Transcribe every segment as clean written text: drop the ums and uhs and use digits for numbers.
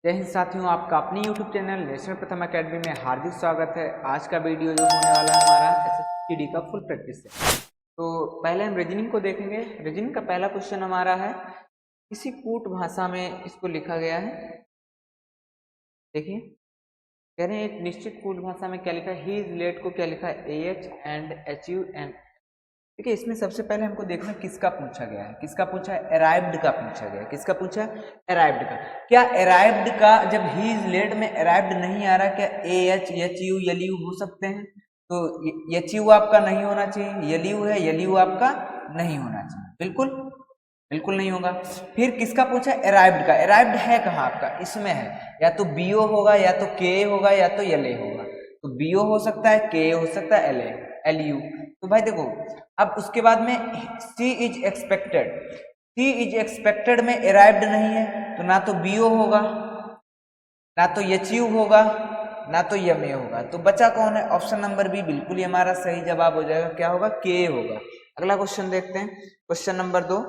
जय हिंद साथियों, आपका अपने YouTube चैनल नेशनल प्रथम एकेडमी में हार्दिक स्वागत है। आज का वीडियो जो होने वाला है हमारा एसएससीडी का फुल प्रैक्टिस है। तो पहले हम रीजनिंग को देखेंगे। रीजनिंग का पहला क्वेश्चन हमारा है, किसी कूट भाषा में इसको लिखा गया है। देखिए, कह रहे हैं एक निश्चित कूट भाषा में क्या लिखा है, ही इज लेट को क्या लिखा है, AH एंड HUN। देखिए, इसमें सबसे पहले हमको देखना किसका पूछा गया है। किसका पूछा है? अराइव्ड का पूछा गया है। किसका पूछा है? अराइव्ड का। क्या अराइव्ड का जब ही इज लेट में अराइव्ड नहीं आ रहा, क्या AH HU YLU हो सकते हैं? तो HU आपका नहीं होना चाहिए, YLU है, YLU आपका नहीं होना चाहिए, बिल्कुल बिल्कुल नहीं होगा। फिर किसका पूछा है? अराइव्ड का। अराइव्ड है कहाँ आपका? इसमें है, या तो BO होगा, या तो KA होगा, या तो LA होगा। तो BO हो सकता है, KA हो सकता है, LU। तो भाई देखो, अब उसके बाद में C is expected. C is expected में अराइव्ड नहीं है, तो ना तो BO होगा, ना तो HU होगा, ना तो MA होगा। तो बचा कौन है? ऑप्शन नंबर बी बिल्कुल ही हमारा सही जवाब हो जाएगा। क्या होगा? KA होगा। अगला क्वेश्चन देखते हैं, क्वेश्चन नंबर 2।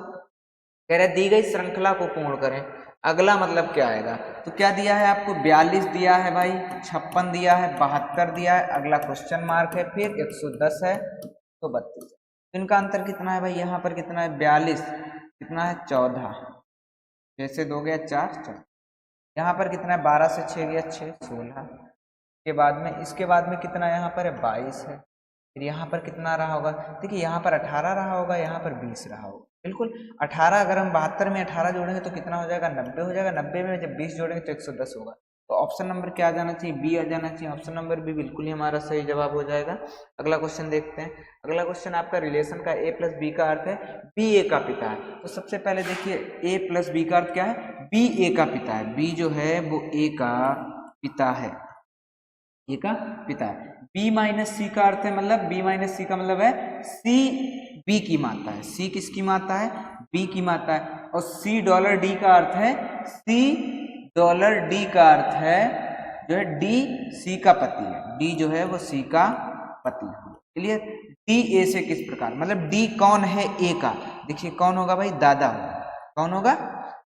कह रहे दी गई श्रृंखला को पूर्ण करें। अगला मतलब क्या आएगा? तो क्या दिया है आपको? 42 दिया है भाई, 56 दिया है, 72 दिया है, अगला क्वेश्चन मार्क है, फिर 110 है, तो 32। इनका अंतर कितना है भाई? यहाँ पर कितना है? 42, कितना है? 14। 6 से 2 गया 4, 4। यहाँ पर कितना है? 12 से 6 गया 6, 16 के बाद में, इसके बाद में कितना यहाँ पर है? 22 है। फिर यहाँ पर कितना रहा होगा? देखिए, यहाँ पर 18 रहा होगा, यहाँ पर 20 रहा होगा, बिल्कुल 18। अगर हम 72 में 18 जोड़ेंगे तो कितना हो जाएगा? 90 हो जाएगा। 90 में जब 20 जोड़ेंगे तो 110 होगा। तो ऑप्शन नंबर क्या आ जाना चाहिए? बी आ जाना चाहिए। ऑप्शन नंबर बी बिल्कुल ही हमारा सही जवाब हो जाएगा। अगला क्वेश्चन देखते हैं। अगला क्वेश्चन आपका रिलेशन का A प्लस बी का अर्थ है बी ए का पिता है। तो सबसे पहले देखिए, A प्लस बी का अर्थ क्या है? बी ए का पिता है। बी जो है वो A का पिता है, ए का पिता है। B माइनस सी का अर्थ है, मतलब B माइनस सी का मतलब है C B की माता है। C किसकी माता है? B की माता है। और $C का अर्थ है, $C का अर्थ है जो है D C का पति है। D जो है वो C का पति है। क्लियर? D A से किस प्रकार, मतलब D कौन है? A का। देखिए कौन होगा भाई? दादा होगा। कौन होगा?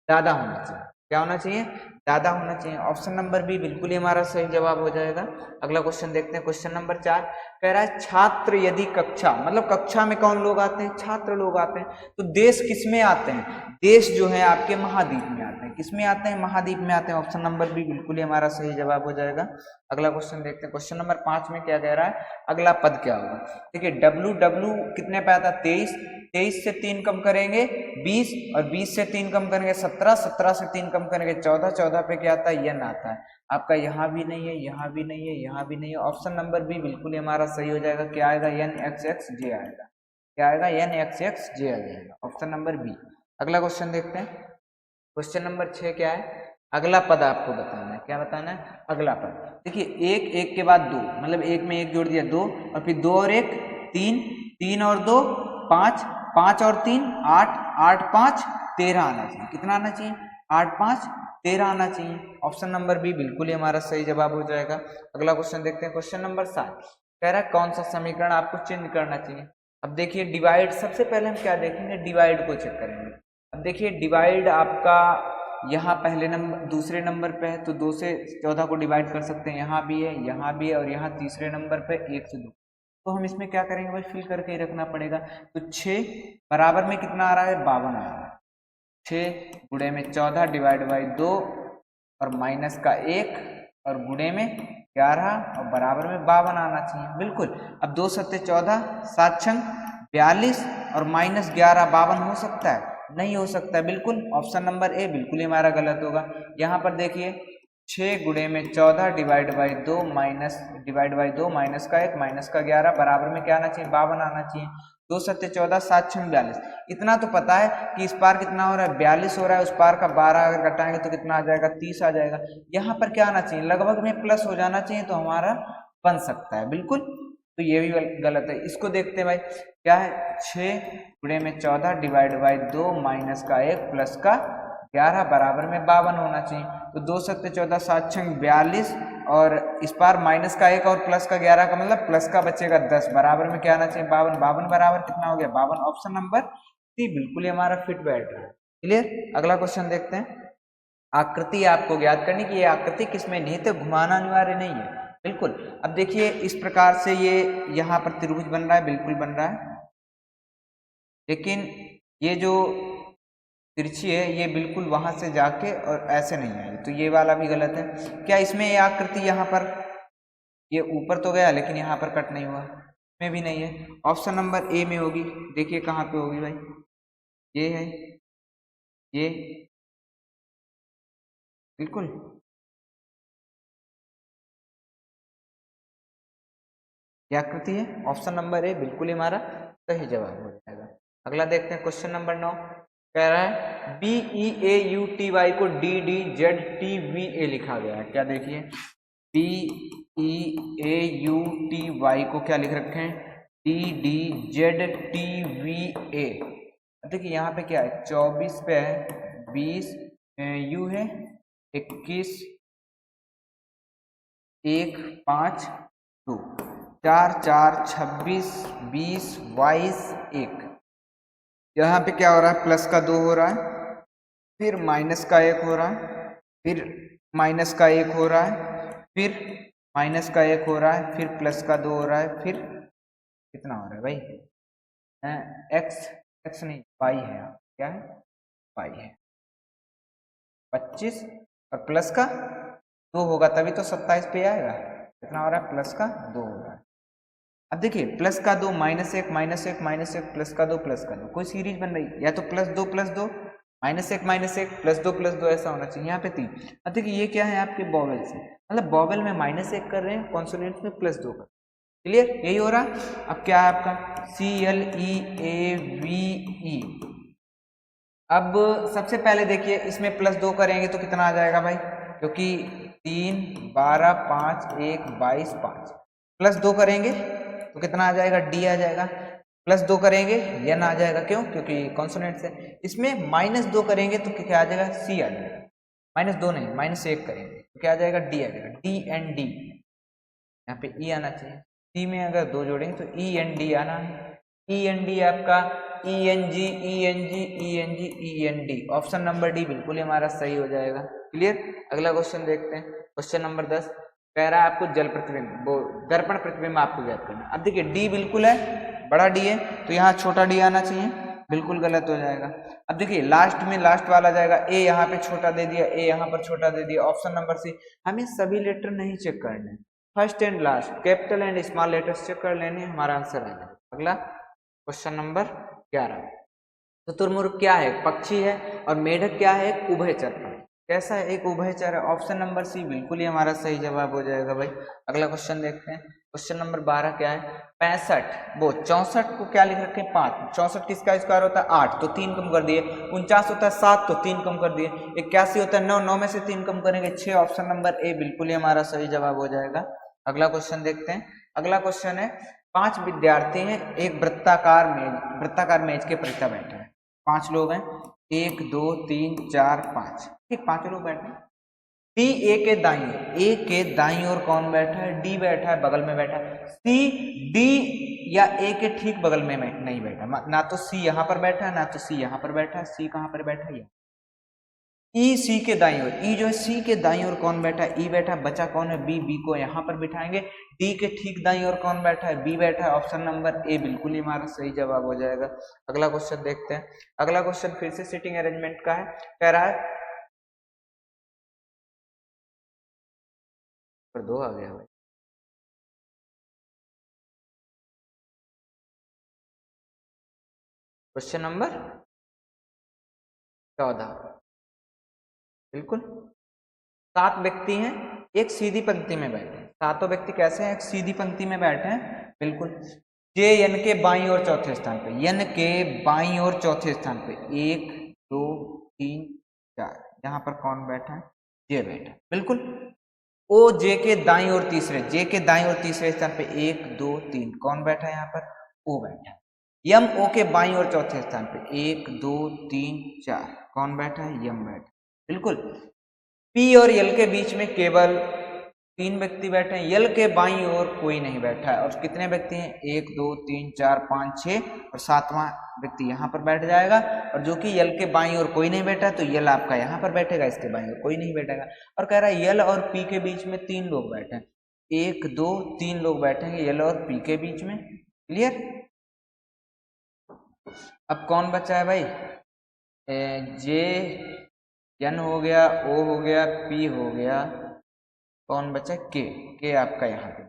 दादा होना चाहिए। क्या होना चाहिए? दादा होना चाहिए। ऑप्शन नंबर बी बिल्कुल ही हमारा सही जवाब हो जाएगा। अगला क्वेश्चन देखते हैं, क्वेश्चन नंबर 4। कह रहा है छात्र यदि कक्षा, मतलब कक्षा में कौन लोग आते हैं? छात्र लोग आते हैं। तो देश किस में आते हैं? देश जो है आपके महाद्वीप में आते हैं। किस में आते हैं? महाद्वीप में आते हैं। ऑप्शन नंबर बी बिल्कुल ही हमारा सही जवाब हो जाएगा। अगला क्वेश्चन देखते हैं, क्वेश्चन नंबर 5 में क्या कह रहा है? अगला पद क्या होगा? देखिए, W कितने पे आता है? 23। 23 से 3 कम करेंगे 20, और 20 से 3 कम करेंगे 17, 17 से 3 कम करेंगे 14, 14 पे क्या आता है? यन आता है। आपका यहाँ भी नहीं है, यहाँ भी नहीं है, यहाँ भी नहीं है। ऑप्शन नंबर बी बिल्कुल ही हमारा सही हो जाएगा। क्या आएगा? NXXJ आएगा। क्या आएगा? NXXJ आ जाएगा। Option number B. अगला क्वेश्चन देखते हैं, क्वेश्चन नंबर 6 क्या है? अगला पद आपको बताना है। क्या बताना है? अगला पद। देखिए, एक एक के बाद 2, मतलब एक में एक जोड़ दिया 2, और फिर 2 और 1 3, 3 और 2 5, 5 और 3 8, 8 5 13 आना चाहिए। कितना आना चाहिए? 8 5 13 आना चाहिए। ऑप्शन नंबर बी बिल्कुल ही हमारा सही जवाब हो जाएगा। अगला क्वेश्चन देखते हैं, क्वेश्चन नंबर 7। कह रहा है कौन सा समीकरण आपको चेंज करना चाहिए? अब देखिए, डिवाइड, सबसे पहले हम क्या देखेंगे? डिवाइड को चेक करेंगे। अब देखिए, डिवाइड आपका यहाँ पहले नंबर, दूसरे नंबर पे है, तो 2 से 14 को डिवाइड कर सकते हैं। यहाँ भी है, यहाँ भी है, और यहाँ तीसरे नंबर पे 1 से 2। तो हम इसमें क्या करेंगे भाई? फिल करके ही रखना पड़ेगा। तो 6 बराबर में कितना आ रहा है? 52 आ रहा है। 6 गुणे में 14 डिवाइड बाई 2, और माइनस का 1, और गुणे में 11, और बराबर में 52 आना चाहिए, बिल्कुल। अब 2 सत्ते 14, 7 छंग 42, और माइनस 11 52 हो सकता है? नहीं हो सकता है, बिल्कुल। ऑप्शन नंबर ए बिल्कुल ही हमारा गलत होगा। यहाँ पर देखिए, 6 गुणे में 14 डिवाइड बाई 2 माइनस का 1 माइनस का 11, बराबर में क्या आना चाहिए? 52 आना चाहिए। 2 सत्ते 14, 7 छंग 42। इतना तो पता है कि इस पार कितना हो रहा है? 42 हो रहा है। उस पार का 12 अगर घटाएंगे तो कितना आ जाएगा? 30 आ जाएगा। यहाँ पर क्या आना चाहिए? लगभग में प्लस हो जाना चाहिए, तो हमारा बन सकता है, बिल्कुल। तो ये भी गलत है। इसको देखते हैं भाई, क्या है? 6 गुणे में 14 डिवाइड बाई 2 माइनस का 1 प्लस का 11, बराबर में 52 होना चाहिए। तो 2 सत्ते 14, 7 छंग 42, और इस बार माइनस का 1 और प्लस का 11 का मतलब प्लस का बचेगा 10, बराबर में क्या आना चाहिए? 52। 52 बराबर कितना हो गया? 52। ऑप्शन नंबर सी बिल्कुल ही हमारा फिट बैठ रहा है। क्लियर? अगला क्वेश्चन देखते हैं। आकृति आपको ज्ञात करनी कि ये आकृति किसमें निहित है, घुमाना अनिवार्य नहीं है। बिल्कुल। अब देखिए इस प्रकार से ये यहाँ पर त्रिभुज बन रहा है, बिल्कुल बन रहा है, लेकिन ये जो तिरछी है ये बिल्कुल वहां से जाके और ऐसे नहीं आई, तो ये वाला भी गलत है। क्या इसमें ये आकृति यहाँ पर ये ऊपर तो गया लेकिन यहाँ पर कट नहीं हुआ, में भी नहीं है। ऑप्शन नंबर ए में होगी। देखिए कहाँ पे होगी भाई, ये है, ये बिल्कुल ये आकृति है। ऑप्शन नंबर ए बिल्कुल हमारा सही जवाब हो जाएगा। अगला देखते हैं क्वेश्चन नंबर 9। कह रहा है BEAUTY को DDZTVA लिखा गया है। क्या देखिए BEAUTY को क्या लिख रखे हैं, DDZTVA। देखिए यहाँ पे क्या है, 24 पे है, 20 U है, 21 1 5 2 4 4 26 20 22 1। यहाँ पे क्या हो रहा है, प्लस का 2 हो रहा है, फिर माइनस का 1 हो रहा है, फिर माइनस का 1 हो रहा है, फिर माइनस का 1 हो रहा है, फिर प्लस का 2 हो रहा है, फिर कितना हो रहा है भाई, एक्स नहीं वाई है, क्या है वाई है। 25 और प्लस का 2 होगा तभी तो 27 पे आएगा। कितना हो रहा है, प्लस का 2 हो रहा है। अब देखिए प्लस का 2 माइनस 1 माइनस 1 माइनस 1 प्लस का 2 प्लस का 2, कोई सीरीज बन रही है, या तो प्लस 2 माइनस 1 प्लस 2 ऐसा होना चाहिए। यहाँ पे 3। अब देखिए ये क्या है आपके बॉवेल से, मतलब बॉवेल में माइनस 1 कर रहे हैं, कॉन्सोनेंट्स में प्लस 2 कर। क्लियर, यही हो रहा है। अब क्या है आपका CLEAVE। अब सबसे पहले देखिए इसमें प्लस 2 करेंगे तो कितना आ जाएगा भाई, क्योंकि 3 12 5 1 22 5 प्लस 2 करेंगे तो कितना आ जाएगा, डी आ जाएगा। प्लस 2 करेंगे एन आ जाएगा, क्यों, क्योंकि कॉन्सोनेंट से। इसमें माइनस 2 करेंगे तो क्या आ जाएगा, सी आ जाएगा। माइनस 2 नहीं, माइनस 1 करेंगे तो क्या आ जाएगा, डी आ जाएगा। डी एंड डी, यहाँ पे ई आना चाहिए। सी में अगर 2 जोड़ेंगे तो ई एंड डी आना है। ई एन डी आपका ENG ENG ENG END। Option number D बिल्कुल हमारा सही हो जाएगा। क्लियर। अगला क्वेश्चन देखते हैं, क्वेश्चन नंबर 10। कह रहा है आपको जल प्रतिबिंब, वो दर्पण प्रतिबिंब आपको ज्ञात करना। अब देखिए डी बिल्कुल है, बड़ा डी है, तो यहाँ छोटा डी आना चाहिए, बिल्कुल गलत हो जाएगा। अब देखिए लास्ट में लास्ट वाला जाएगा, ए यहाँ पे छोटा दे दिया, ए यहाँ पर छोटा दे दिया। Option number C. हमें सभी लेटर नहीं चेक करने, first and last capital and small letters check कर लेने, हमारा आंसर आ जाएगा। अगला क्वेश्चन नंबर 11। शुतुरमुर्ग क्या है, पक्षी है, और मेढक क्या है, एक उभयचर प्राणी। कैसा है, एक उभयचर है। ऑप्शन नंबर सी बिल्कुल ही हमारा सही जवाब हो जाएगा भाई। अगला क्वेश्चन देखते हैं, क्वेश्चन नंबर 12 क्या है, 65 वो 64 को क्या लिख रखे हैं, 5। 64 किसका स्क्वायर होता है, 8, तो 3 कम कर दिए। 49 होता है 7, तो 3 कम कर दिए। 81 होता है 9, 9 में से 3 कम करेंगे 6। ऑप्शन नंबर ए बिल्कुल ही हमारा सही जवाब हो जाएगा। अगला क्वेश्चन देखते हैं, अगला क्वेश्चन है 5 विद्यार्थी हैं एक वृत्ताकार मेज के परीक्षा बैठे हैं। 5 लोग हैं, 1 2 3 4 5, ठीक 5 लोग बैठे हैं। डी ए के दाईं ओर, ए के दाईं ओर कौन बैठा है, डी बैठा है, बगल में बैठा है। सी डी या ए के ठीक बगल में नहीं बैठा, ना तो सी यहाँ पर बैठा है, ना तो सी यहाँ पर बैठा है। सी कहाँ पर बैठा है, ई सी के दाईं ओर, ई जो है सी के दाईं ओर कौन बैठा है, ई बैठा है। बचा कौन है, बी, बी को यहाँ पर बिठाएंगे। डी के ठीक दाईं ओर कौन बैठा है, बी बैठा है। ऑप्शन नंबर ए बिल्कुल ही हमारा सही जवाब हो जाएगा। अगला क्वेश्चन देखते हैं, अगला क्वेश्चन फिर से सीटिंग अरेंजमेंट का है। कह रहा है 2 आ गया भाई। क्वेश्चन नंबर 14, बिल्कुल 7 व्यक्ति हैं एक सीधी पंक्ति में बैठे। 7 व्यक्ति कैसे हैं, एक सीधी पंक्ति में बैठे हैं, बिल्कुल। जे एन के बाईं ओर चौथे स्थान पे, एन के बाईं ओर चौथे स्थान पे 1 2 3 4, यहाँ पर कौन बैठा है, जे बैठा है, बिल्कुल। ओ जे के दाईं ओर तीसरे, जे के दाईं ओर तीसरे स्थान पे 1 2 3 कौन बैठा है, यहाँ पर ओ बैठा है। यम ओ के बाईं ओर चौथे स्थान पे 1 2 3 4 कौन बैठा है, यम बैठा है, बिल्कुल। पी और एल के बीच में केवल 3 व्यक्ति बैठे हैं, यल के बाईं ओर कोई नहीं बैठा है। और कितने व्यक्ति हैं? 1 2 3 4 5 6 और 7वां व्यक्ति यहाँ पर बैठ जाएगा। और जो कि यल के बाईं ओर कोई नहीं बैठा तो यल आपका यहाँ पर बैठेगा, इसके बाईं ओर कोई नहीं बैठेगा। और कह रहा है यल और पी के बीच में 3 लोग बैठे हैं, 1 2 3 लोग बैठेंगे यल और पी के बीच में। क्लियर? अब कौन बचा है भाई? जे एन हो गया, ओ हो गया, पी हो गया, कौन बचा? के आपका यहाँ पे।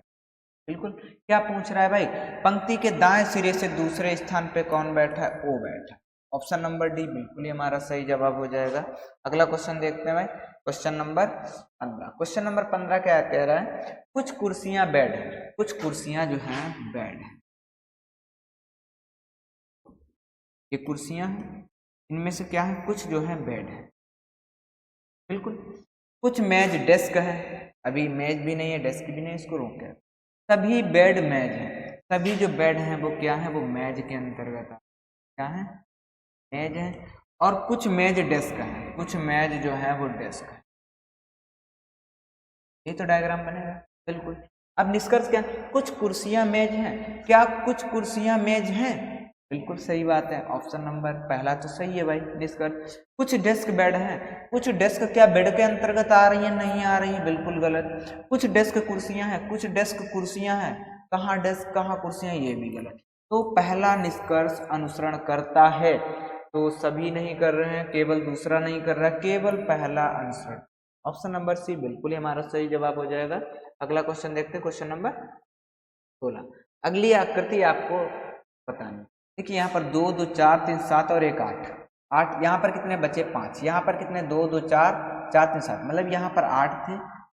बिल्कुल। क्या पूछ रहा है भाई? पंक्ति के दाएं सिरे से दूसरे स्थान पे कौन बैठा है? ओ बैठा। ऑप्शन नंबर डी बिल्कुल ही हमारा सही जवाब हो जाएगा। अगला क्वेश्चन देखते हैं भाई, क्वेश्चन नंबर 15। क्वेश्चन नंबर 15 क्या कह रहा है? कुछ कुर्सियां बेड है, कुछ कुर्सियां जो हैं बेड है। ये कुर्सियां हैं, इनमें से क्या है? कुछ जो है बेड है। बिल्कुल। कुछ मेज डेस्क है, अभी मेज भी नहीं है डेस्क भी नहीं, इसको रोक है। सभी बेड मेज है, सभी जो बेड हैं वो क्या है? वो मेज के अंतर्गत है। क्या है? मेज है। और कुछ मेज डेस्क है, कुछ मेज जो है वो डेस्क है। ये तो डायग्राम बनेगा। बिल्कुल। अब निष्कर्ष क्या? कुछ कुर्सियां मेज हैं। क्या कुछ कुर्सियां मेज हैं? बिल्कुल सही बात है, ऑप्शन नंबर पहला तो सही है भाई। निष्कर्ष। कुछ डेस्क बेड है, कुछ डेस्क क्या बेड के अंतर्गत आ रही है? नहीं आ रही, बिल्कुल गलत। कुछ डेस्क कुर्सियां हैं, कुछ डेस्क कुर्सियां हैं, कहाँ डेस्क कहाँ कुर्सियां? ये भी गलत। तो पहला निष्कर्ष अनुसरण करता है, तो सभी नहीं कर रहे हैं, केवल दूसरा नहीं कर रहा, केवल पहला अनुसरण। ऑप्शन नंबर सी बिल्कुल ही हमारा सही जवाब हो जाएगा। अगला क्वेश्चन देखते हैं, क्वेश्चन नंबर 16। अगली आकृति आपको बतानी। देखिए यहाँ पर 2 2 4 3 7 और 1 8 8। यहाँ पर कितने बचे? 5। यहाँ पर कितने? 2 2 4 4 3 7, मतलब यहाँ पर 8 थे,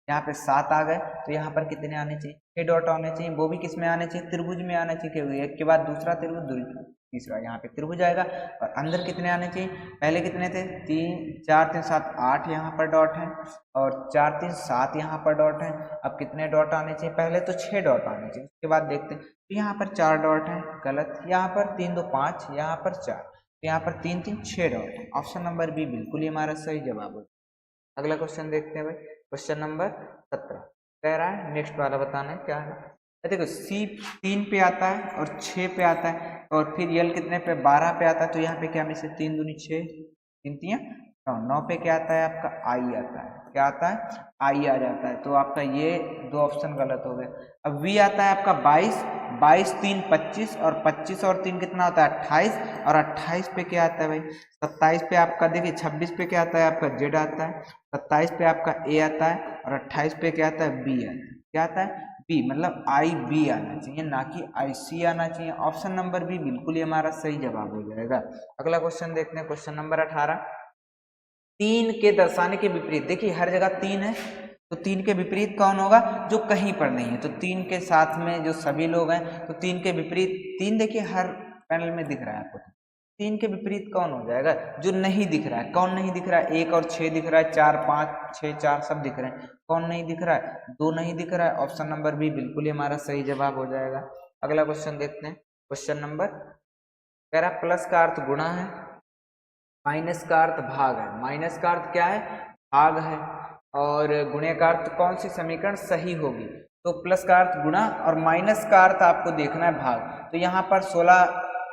यहाँ पे 7 आ गए, तो यहाँ पर कितने आने चाहिए? 6 डॉट आने चाहिए। वो भी किस में आने चाहिए? त्रिभुज में आने चाहिए, क्योंकि एक के बाद दूसरा त्रिभुज, तीसरा यहाँ पे त्रिभुज आएगा। और अंदर कितने आने चाहिए? पहले कितने थे? 3 4 3 7 8 यहाँ पर डॉट है, और 4 3 7 यहाँ पर डॉट है। अब कितने डॉट आने चाहिए? पहले तो 6 डॉट आने चाहिए, उसके बाद देखते हैं। तो यहाँ पर 4 डॉट है, गलत। यहाँ पर 3 2 5, यहाँ पर 4, तो यहाँ पर 3 3 6 डॉट है। ऑप्शन नंबर बी बिल्कुल ही हमारा सही जवाब है। अगला क्वेश्चन देखते हैं भाई, क्वेश्चन नंबर 17। कह रहा है नेक्स्ट वाला बताना है क्या है। देखो सी 3 पे आता है और 6 पे आता है, और फिर यल कितने पे? 12 पे आता है। तो यहाँ पे क्या में से 3 दूनी 6, 3 3 9, 9 पे क्या आता है आपका? आई आता है। क्या आता है? आई आ जाता है। तो आपका ये 2 ऑप्शन गलत हो गए। अब वी आता है आपका 22, 22 3 25, और 25 और 3 कितना होता है? 28, और 28 पे क्या आता है भाई? 27 पे आपका देखिए, 26 पे क्या आता है आपका? जेड आता है, 27 पे आपका ए आता है, और 28 पे क्या आता है? बी आता है। क्या आता है? बी, मतलब आई बी आना चाहिए, ना कि आई सी आना चाहिए। ऑप्शन नंबर बी बिल्कुल ही हमारा सही जवाब हो जाएगा। अगला क्वेश्चन देखते हैं, क्वेश्चन नंबर 18। 3 के दर्शाने के विपरीत, देखिए हर जगह 3 है, तो 3 के विपरीत कौन होगा? जो कहीं पर नहीं है। तो 3 के साथ में जो सभी लोग हैं, तो 3 के विपरीत 3 देखिए हर पैनल में दिख रहा है आपको। 3 के विपरीत कौन हो जाएगा? जो नहीं दिख रहा है। कौन नहीं दिख रहा है? 1 और 6 दिख रहा है, 4 5 6 4 सब दिख रहे हैं। कौन नहीं दिख रहा है? 2 नहीं दिख रहा है। ऑप्शन नंबर बी बिल्कुल ही हमारा सही जवाब हो जाएगा। अगला क्वेश्चन देखते हैं, क्वेश्चन नंबर, कह रहा प्लस का अर्थ गुणा है, माइनस का अर्थ भाग है। माइनस का अर्थ क्या है? भाग है। और गुणे का अर्थ कौन सी समीकरण सही होगी? तो प्लस का अर्थ गुणा और माइनस का अर्थ आपको देखना है भाग। तो यहाँ पर 16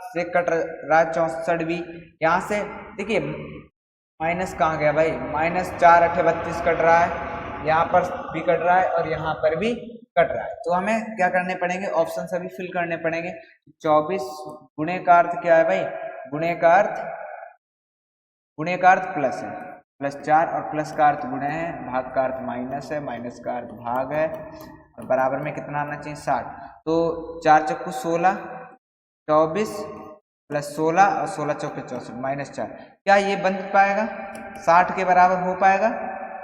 से कट रहा है 64 भी, यहाँ से देखिए माइनस कहाँ गया भाई? माइनस 4 8 32 कट रहा है, यहाँ पर भी कट रहा है और यहाँ पर भी कट रहा है। तो हमें क्या करने पड़ेंगे? ऑप्शन सभी फिल करने पड़ेंगे। 24 गुणे का अर्थ क्या है भाई? गुणे का अर्थ प्लस है, प्लस 4, और प्लस का अर्थ गुणे है, भाग का अर्थ माइनस है, माइनस का अर्थ भाग है, और बराबर में कितना आना चाहिए? 60। तो 4 चक्कू 16, 24 प्लस 16 और 16 चौके 64 माइनस 4। क्या ये बन पाएगा? 60 के बराबर हो पाएगा?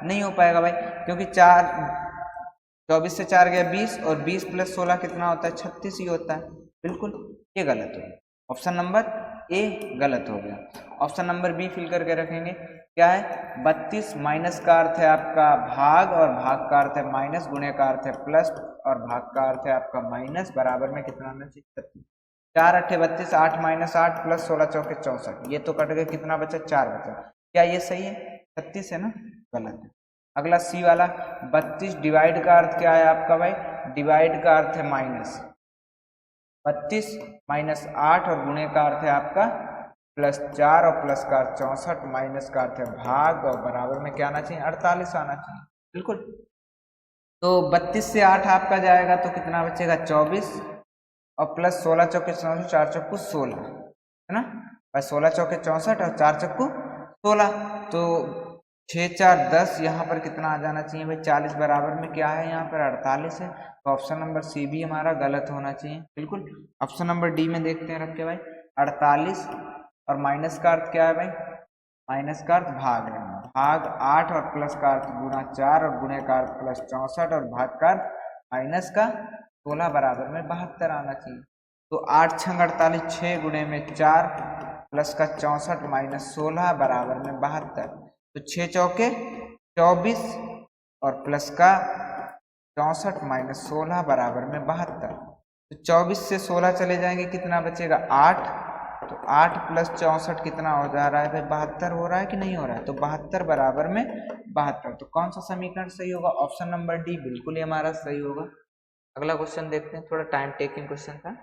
नहीं हो पाएगा भाई, क्योंकि 24 से 4 गया 20, और 20 प्लस 16 कितना होता है? 36 ही होता है। बिल्कुल ये गलत हो गया। ऑप्शन नंबर ए गलत हो गया। ऑप्शन नंबर बी फिल करके रखेंगे। क्या है? 32 माइनस का अर्थ है आपका भाग, और भाग का अर्थ है माइनस, गुणे का अर्थ है प्लस, और भाग का अर्थ है आपका माइनस, बराबर में कितना आना चाहिए? 4 8 32, 8 माइनस 8 प्लस 16 चौके 64। ये तो कट गए, कितना बचा? 4 बचा। क्या ये सही है? 36 है ना? गलत है। अगला सी वाला 32 डिवाइड का अर्थ क्या है आपका भाई, डिवाइड का अर्थ है माइनस, 32 माइनस 8 और गुणे का अर्थ है आपका +4 और प्लस का 64, माइनस का अर्थ है भाग और बराबर में क्या आना चाहिए 48 आना चाहिए। बिल्कुल, तो 32 से 8 आपका जाएगा तो कितना बचेगा 24 और प्लस 16 चौके 64, 4 चौको 16 है ना भाई, 16 चौके 64 और 4 चौको 16, तो 6 4 10 यहाँ पर कितना आ जाना चाहिए भाई 40, बराबर में क्या है यहाँ पर 48 है। तो ऑप्शन नंबर सी भी हमारा गलत होना चाहिए। बिल्कुल, ऑप्शन नंबर डी में देखते हैं रख के भाई 48 और माइनस का अर्थ क्या है भाई, माइनस का अर्थ भाग है, भाग 8 और प्लस का अर्थ गुणा 4 और गुणे का अर्थ प्लस 64 और भाग का अर्थ माइनस का 16, बराबर में 72 आना चाहिए। तो 8 छंग 48, 6 गुणे में 4 प्लस का 64 माइनस 16 बराबर में 72, तो 6 चौके 24 और प्लस का 64 माइनस 16 बराबर में 72, तो 24 से 16 चले जाएंगे कितना बचेगा 8, तो 8 प्लस 64 कितना हो जा रहा है भाई 72 हो रहा है कि नहीं हो रहा है, तो 72 बराबर में 72, तो कौन सा समीकरण सही होगा, ऑप्शन नंबर डी बिल्कुल ही हमारा सही होगा। अगला क्वेश्चन देखते हैं, थोड़ा टाइम टेकिंग क्वेश्चन था।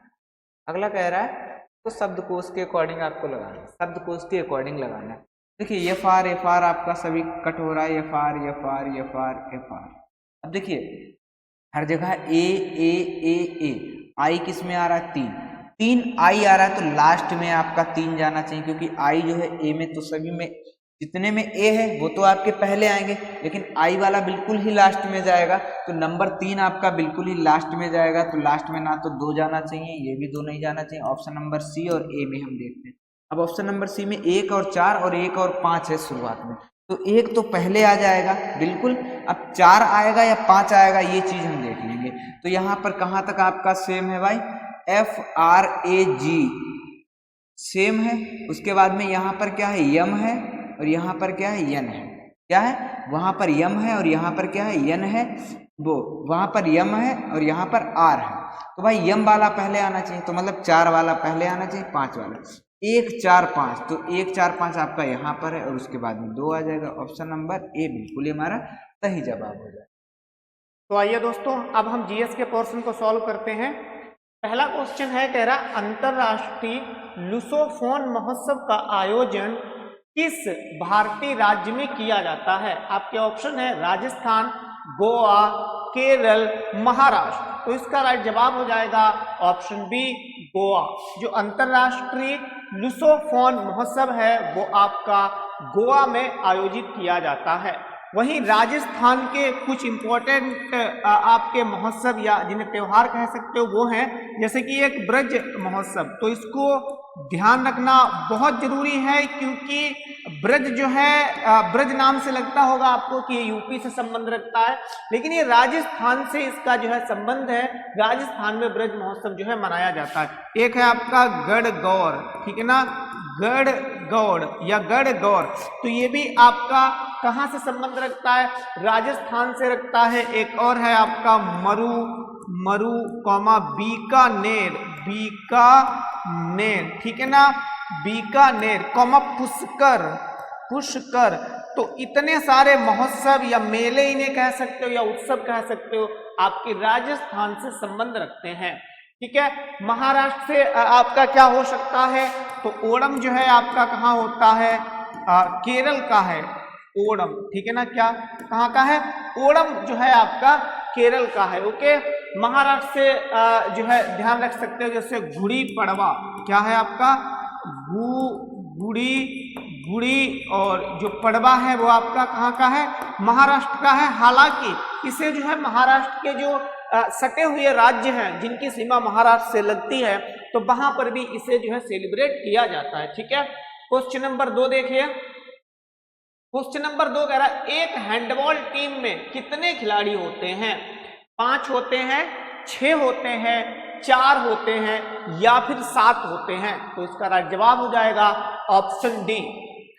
अगला कह रहा है तो शब्दकोश के अकॉर्डिंग आपको लगाना है, शब्दकोश के अकॉर्डिंग लगाना है। देखिए एफ आर आपका सभी कट हो रहा है, एफ आर। अब देखिए हर जगह ए आई किस में आ रहा है 3 आई आ रहा है, तो लास्ट में आपका 3 जाना चाहिए, क्योंकि आई जो है ए में, तो सभी में जितने में ए है वो तो आपके पहले आएंगे, लेकिन आई वाला बिल्कुल ही लास्ट में जाएगा, तो नंबर 3 आपका बिल्कुल ही लास्ट में जाएगा, तो लास्ट में ना तो 2 जाना चाहिए, ये भी 2 नहीं जाना चाहिए। ऑप्शन नंबर सी और ए में हम देखते हैं। अब ऑप्शन नंबर सी में 1 और 4 और 1 और 5 है शुरुआत में, तो 1 तो पहले आ जाएगा बिल्कुल, अब 4 आएगा या 5 आएगा ये चीज हम देख लेंगे। तो यहाँ पर कहाँ तक आपका सेम है भाई, FRAG सेम है, उसके बाद में यहाँ पर क्या है यम है और यहाँ पर क्या है यन है, क्या है वहां पर यम है और यहाँ पर क्या है यन है, वो वहां पर यम है और यहाँ पर आर है, तो भाई यम वाला पहले आना चाहिए, तो मतलब 4 वाला पहले आना चाहिए, 5 वाला 1 4 5, तो 1 4 5 आपका यहाँ पर है और उसके बाद में 2 आ जाएगा। ऑप्शन नंबर ए बिल्कुल हमारा सही जवाब हो जाएगा। तो आइए दोस्तों अब हम जीएस के पोर्शन को सॉल्व करते हैं। पहला क्वेश्चन है, कह रहा अंतरराष्ट्रीय लुसोफोन महोत्सव का आयोजन किस भारतीय राज्य में किया जाता है। आपके ऑप्शन है राजस्थान, गोवा, केरल, महाराष्ट्र। तो इसका राइट जवाब हो जाएगा ऑप्शन बी गोवा। जो अंतरराष्ट्रीय लुसोफोन महोत्सव है वो आपका गोवा में आयोजित किया जाता है। वहीं राजस्थान के कुछ इंपॉर्टेंट आपके महोत्सव या जिन्हें त्योहार कह सकते हो वो हैं, जैसे कि एक ब्रज महोत्सव, तो इसको ध्यान रखना बहुत जरूरी है, क्योंकि ब्रज जो है ब्रज नाम से लगता होगा आपको कि ये यूपी से संबंध रखता है, लेकिन ये राजस्थान से इसका जो है संबंध है। राजस्थान में ब्रज महोत्सव जो है मनाया जाता है। एक है आपका गढ़गौर, ठीक है ना, गढ़गौड़ या गढ़गौर, तो ये भी आपका कहाँ से संबंध रखता है, राजस्थान से रखता है। एक और है आपका मरु कौमा बीकानेर, ठीक है ना, बीकानेर कौमा पुष्कर। तो इतने सारे महोत्सव या मेले इन्हें कह सकते हो या उत्सव कह सकते हो, आपके राजस्थान से संबंध रखते हैं। ठीक है, महाराष्ट्र से आपका क्या हो सकता है, तो ओणम जो है आपका कहाँ होता है, केरल का है ओणम, ठीक है ना, क्या कहाँ का है, ओणम जो है आपका केरल का है। ओके, महाराष्ट्र से जो है ध्यान रख सकते हो, जैसे गुड़ी पड़वा क्या है आपका, गुड़ी और जो पड़वा है वो आपका कहाँ का है, महाराष्ट्र का है। हालांकि इसे जो है महाराष्ट्र के जो सटे हुए राज्य हैं जिनकी सीमा महाराष्ट्र से लगती है, तो वहां पर भी इसे जो है सेलिब्रेट किया जाता है। ठीक है, क्वेश्चन नंबर 2 देखिए। क्वेश्चन नंबर 2 कह रहा है एक हैंडबॉल टीम में कितने खिलाड़ी होते हैं, 5 होते हैं, 6 होते हैं, 4 होते हैं या फिर 7 होते हैं। तो इसका राइट जवाब हो जाएगा ऑप्शन डी।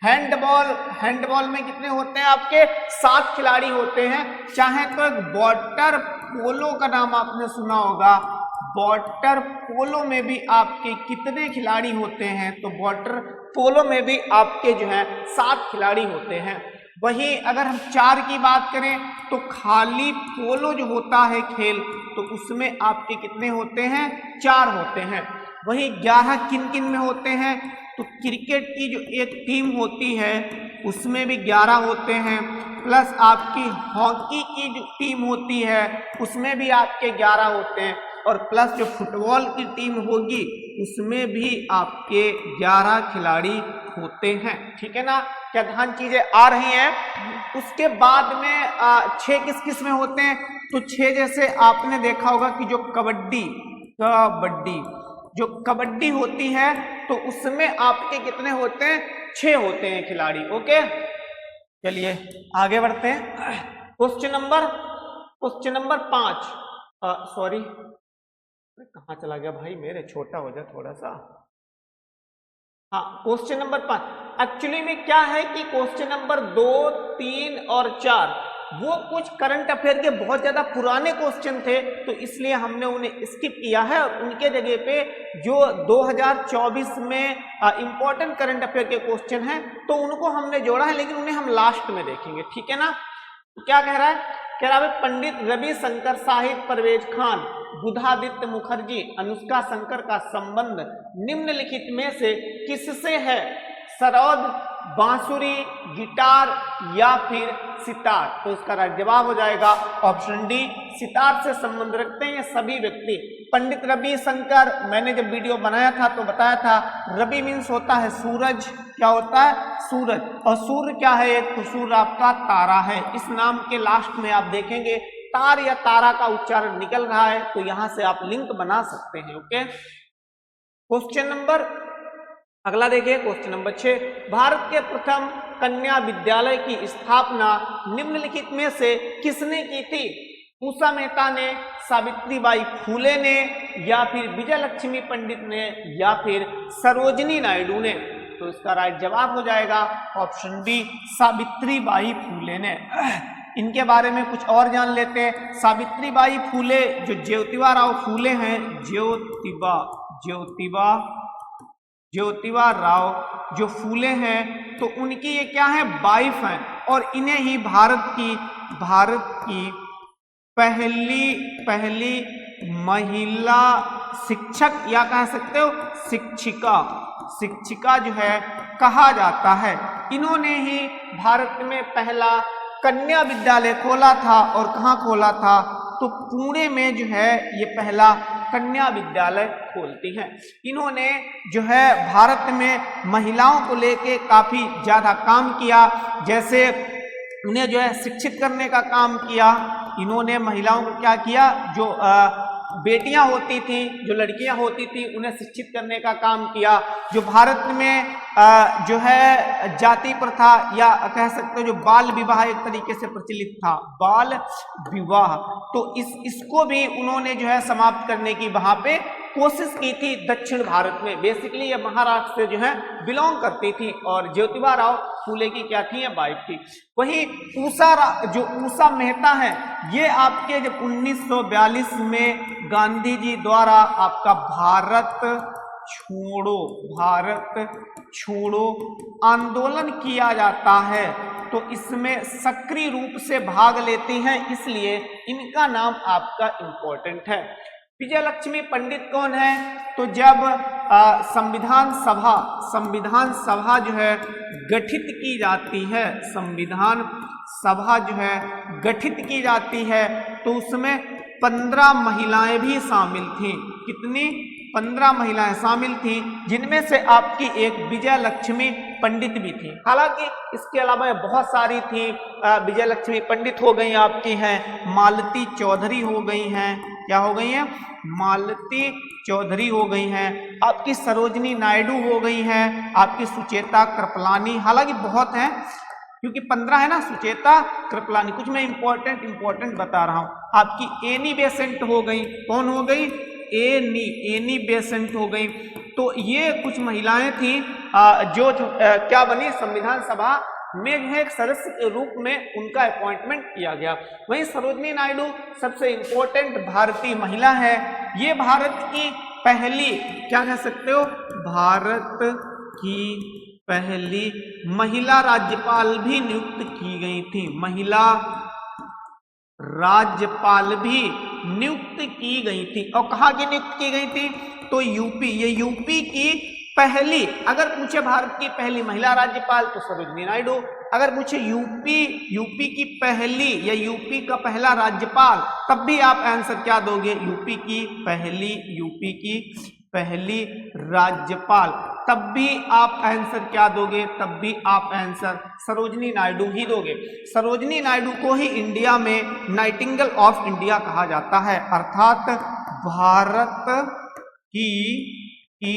हैंडबॉल में कितने होते हैं आपके, 7 खिलाड़ी होते हैं। चाहे तो एक वाटर पोलो का नाम आपने सुना होगा, वाटर पोलो में भी आपके कितने खिलाड़ी होते हैं, तो वाटर पोलो में भी आपके जो है 7 खिलाड़ी होते हैं। वहीं अगर हम 4 की बात करें तो खाली पोलो जो होता है खेल, तो उसमें आपके कितने होते हैं? 4 होते हैं। वहीं 11 किन किन में होते हैं? तो क्रिकेट की जो एक टीम होती है उसमें भी 11 होते हैं, प्लस आपकी हॉकी की जो टीम होती है उसमें भी आपके 11 होते हैं, और प्लस जो फुटबॉल की टीम होगी उसमें भी आपके 11 खिलाड़ी होते हैं। ठीक है ना? क्या ध्यान चीजें आ रही हैं? उसके बाद में 6 किस किस में होते हैं? तो 6 जैसे आपने देखा होगा कि जो कबड्डी होती है तो उसमें आपके कितने होते हैं? 6 होते हैं खिलाड़ी। ओके, चलिए आगे बढ़ते हैं। क्वेश्चन नंबर 5, सॉरी कहाँ चला गया भाई मेरे, छोटा हो जाए थोड़ा सा। हाँ, क्वेश्चन नंबर 5 एक्चुअली में क्या है कि क्वेश्चन नंबर 2, 3 और 4 वो कुछ करंट अफेयर के बहुत ज्यादा पुराने क्वेश्चन थे, तो इसलिए हमने उन्हें स्किप किया है और उनके जगह पे जो 2024 में इंपॉर्टेंट करंट अफेयर के क्वेश्चन हैं तो उनको हमने जोड़ा है, लेकिन उन्हें हम लास्ट में देखेंगे। ठीक है ना? तो क्या कह रहा है? कह रहा है पंडित रविशंकर साहिब, परवेज खान, बुधादित्य मुखर्जी, अनुष्का शंकर का संबंध निम्नलिखित में से किससे है? सरोद, बांसुरी, गिटार या फिर सितार? तो इसका राइट जवाब हो जाएगा ऑप्शन डी, सितार से संबंध रखते हैं ये सभी व्यक्ति। पंडित रविशंकर, मैंने जब वीडियो बनाया था तो बताया था रवि मीन्स होता है सूरज। क्या होता है? सूरज। और सूर्य क्या है? एक तो सूर्य आपका तारा है। इस नाम के लास्ट में आप देखेंगे तार या तारा का उच्चारण निकल रहा है, तो यहां से आप लिंक बना सकते हैं। ओके, क्वेश्चन नंबर अगला देखिए, क्वेश्चन नंबर 6, भारत के प्रथम कन्या विद्यालय की स्थापना निम्नलिखित में से किसने की थी? उषा मेहता ने, सावित्रीबाई फूले ने, या फिर विजय लक्ष्मी पंडित ने, या फिर सरोजिनी नायडू ने? तो इसका राइट जवाब हो जाएगा ऑप्शन बी, सावित्रीबाई फूले ने। इनके बारे में कुछ और जान लेते हैं। सावित्रीबाई फूले जो ज्योतिबा राव फूले हैं, ज्योतिबा राव जो फूले हैं तो उनकी ये क्या है? वाइफ हैं, और इन्हें ही भारत की पहली महिला शिक्षक या कह सकते हो शिक्षिका जो है कहा जाता है। इन्होंने ही भारत में पहला कन्या विद्यालय खोला था, और कहाँ खोला था? तो पुणे में जो है ये पहला कन्या विद्यालय खोलती हैं। इन्होंने जो है भारत में महिलाओं को लेके काफी ज्यादा काम किया, जैसे उन्हें जो है शिक्षित करने का काम किया। इन्होंने महिलाओं को क्या किया? जो बेटियां होती थी, जो लड़कियां होती थी, उन्हें शिक्षित करने का काम किया। जो भारत में जो है जाति प्रथा या कह सकते हो जो बाल विवाह एक तरीके से प्रचलित था, बाल विवाह, तो इसको भी उन्होंने जो है समाप्त करने की वहां पे कोशिश की थी दक्षिण भारत में। बेसिकली ये महाराष्ट्र से जो है बिलोंग करती थी, और ज्योतिबा राव फूले की क्या थी? वाइफ थी। वही उषा मेहता है, ये आपके जब 1942 में गांधी जी द्वारा आपका भारत छोड़ो आंदोलन किया जाता है, तो इसमें सक्रिय रूप से भाग लेती हैं, इसलिए इनका नाम आपका इंपॉर्टेंट है। विजय लक्ष्मी पंडित कौन है? तो जब संविधान सभा जो है गठित की जाती है, संविधान सभा जो है गठित की जाती है, तो उसमें 15 महिलाएं भी शामिल थीं। कितनी? 15 महिलाएं शामिल थीं, जिनमें से आपकी एक विजय लक्ष्मी पंडित भी थी। हालांकि इसके अलावा बहुत सारी थी। विजय लक्ष्मी पंडित हो गई आपकी हैं, मालती चौधरी हो गई हैं, क्या हो गई हैं? मालती चौधरी हो गई हैं, आपकी सरोजिनी नायडू हो गई हैं, आपकी सुचेता कृपलानी। हालांकि बहुत हैं क्योंकि 15 है ना, सुचेता कृपलानी। कुछ मैं इंपॉर्टेंट बता रहा हूं। आपकी एनी बेसेंट हो गई। कौन हो गई? एनी बेसेंट हो गई। तो ये कुछ महिलाएं थी जो क्या बनी? संविधान सभा में एक सदस्य के रूप में उनका अपॉइंटमेंट किया गया। वहीं सरोजिनी नायडू सबसे इंपॉर्टेंट भारतीय महिला है। ये भारत की पहली, क्या कह सकते हो, भारत की पहली महिला राज्यपाल भी नियुक्त की गई थी। महिला राज्यपाल भी नियुक्त की गई थी। और कहाँ की नियुक्त की गई थी? तो यूपी। ये यूपी की पहली, अगर पूछे भारत की पहली महिला राज्यपाल तो सरोजिनी नायडू। अगर पूछे यूपी की पहली या यूपी का पहला राज्यपाल, तब भी आप आंसर क्या दोगे? यूपी की पहली राज्यपाल, तब भी आप आंसर क्या दोगे? तब भी आप आंसर सरोजिनी नायडू ही दोगे। सरोजिनी नायडू को ही इंडिया में नाइटिंगेल ऑफ इंडिया कहा जाता है, अर्थात भारत की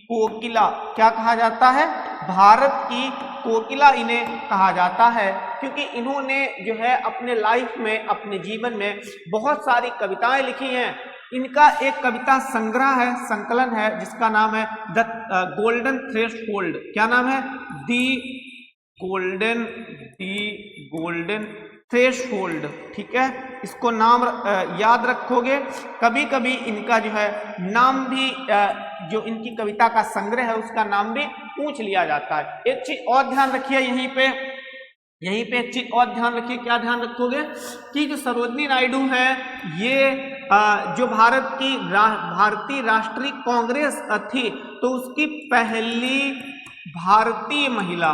कोकिला। क्या कहा जाता है? भारत की कोकिला इन्हें कहा जाता है, क्योंकि इन्होंने जो है अपने लाइफ में, अपने जीवन में बहुत सारी कविताएं लिखी हैं। इनका एक कविता संग्रह है, संकलन है, जिसका नाम है द गोल्डन थ्रेशोल्ड। क्या नाम है? दी गोल्डन थ्रेशोल्ड। ठीक है, इसको नाम याद रखोगे। कभी कभी इनका जो है नाम भी, जो इनकी कविता का संग्रह है उसका नाम भी पूछ लिया जाता है। एक चीज और ध्यान रखिए, यहीं पे एक चीज और ध्यान रखिए। क्या ध्यान रखोगे? कि जो सरोजिनी नायडू है, ये जो भारतीय राष्ट्रीय कांग्रेस थी, तो उसकी पहली भारतीय महिला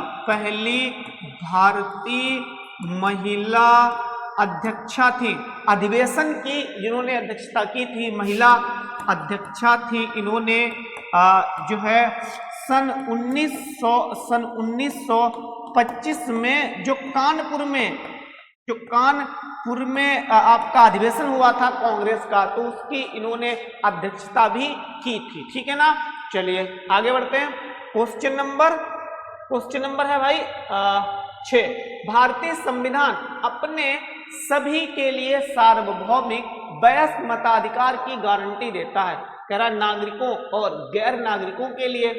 अध्यक्षा थी। अधिवेशन की जिन्होंने अध्यक्षता की थी, महिला अध्यक्षा थी इन्होंने, जो है सन 1925 में जो कानपुर में आपका अधिवेशन हुआ था कांग्रेस का, तो उसकी इन्होंने अध्यक्षता भी की थी। ठीक है ना? चलिए आगे बढ़ते हैं। क्वेश्चन नंबर है भाई 6। भारतीय संविधान अपने सभी के लिए सार्वभौमिक वयस्क मताधिकार की गारंटी देता है। कह रहा नागरिकों और गैर नागरिकों के लिए,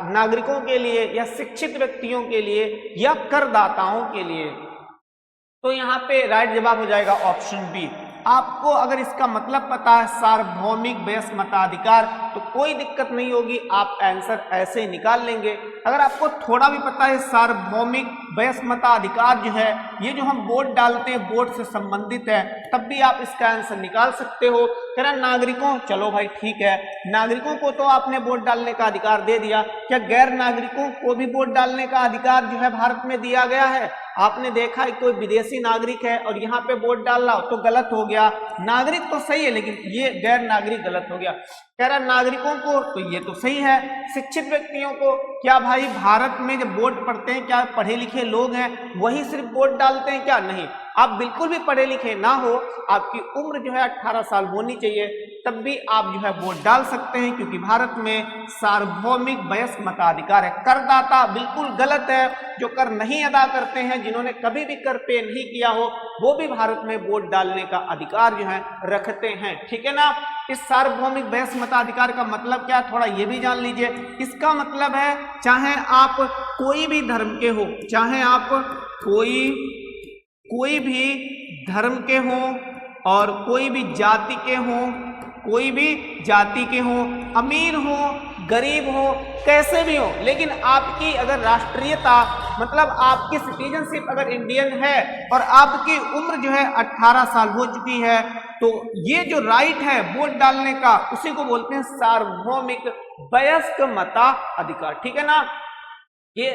नागरिकों के लिए या शिक्षित व्यक्तियों के लिए या करदाताओं के लिए। तो यहाँ पे राइट जवाब हो जाएगा ऑप्शन बी। आपको अगर इसका मतलब पता है सार्वभौमिक वयस्क मताधिकार, तो कोई दिक्कत नहीं होगी, आप आंसर ऐसे ही निकाल लेंगे। अगर आपको थोड़ा भी पता है सार्वभौमिक वयस्क मताधिकार जो है, ये जो हम वोट डालते हैं वोट से संबंधित है, तब भी आप इसका आंसर निकाल सकते हो। कह रहा नागरिकों, चलो भाई ठीक है, नागरिकों को तो आपने वोट डालने का अधिकार दे दिया, क्या गैर नागरिकों को भी वोट डालने का अधिकार जो है भारत में दिया गया है? आपने देखा है कोई विदेशी नागरिक है और यहाँ पे वोट डाल रहा हो तो गलत हो गया। नागरिक तो सही है, लेकिन ये गैर नागरिक गलत हो गया। कह रहा नागरिकों को, तो ये तो सही है। शिक्षित व्यक्तियों को, क्या भाई भारत में जब वोट पढ़ते हैं, क्या पढ़े लिखे लोग हैं वही सिर्फ वोट डालते हैं? क्या नहीं, आप बिल्कुल भी पढ़े लिखे ना हो, आपकी उम्र जो है 18 साल होनी चाहिए, तब भी आप जो है वोट डाल सकते हैं, क्योंकि भारत में सार्वभौमिक वयस्क मताधिकार है। करदाता बिल्कुल गलत है, जो कर नहीं अदा करते हैं, जिन्होंने कभी भी कर पे नहीं किया हो, वो भी भारत में वोट डालने का अधिकार जो है रखते हैं। ठीक है ना? इस सार्वभौमिक वयस्क मताधिकार का मतलब क्या, थोड़ा ये भी जान लीजिए। इसका मतलब है चाहे आप कोई भी धर्म के हो, चाहे आप कोई भी धर्म के हो और कोई भी जाति के हो, अमीर हो गरीब हो कैसे भी हो, लेकिन आपकी अगर राष्ट्रीयता मतलब आपकी सिटीजनशिप अगर इंडियन है और आपकी उम्र जो है 18 साल हो चुकी है, तो ये जो राइट है वोट डालने का, उसी को बोलते हैं सार्वभौमिक वयस्क मताधिकार। ठीक है ना? ये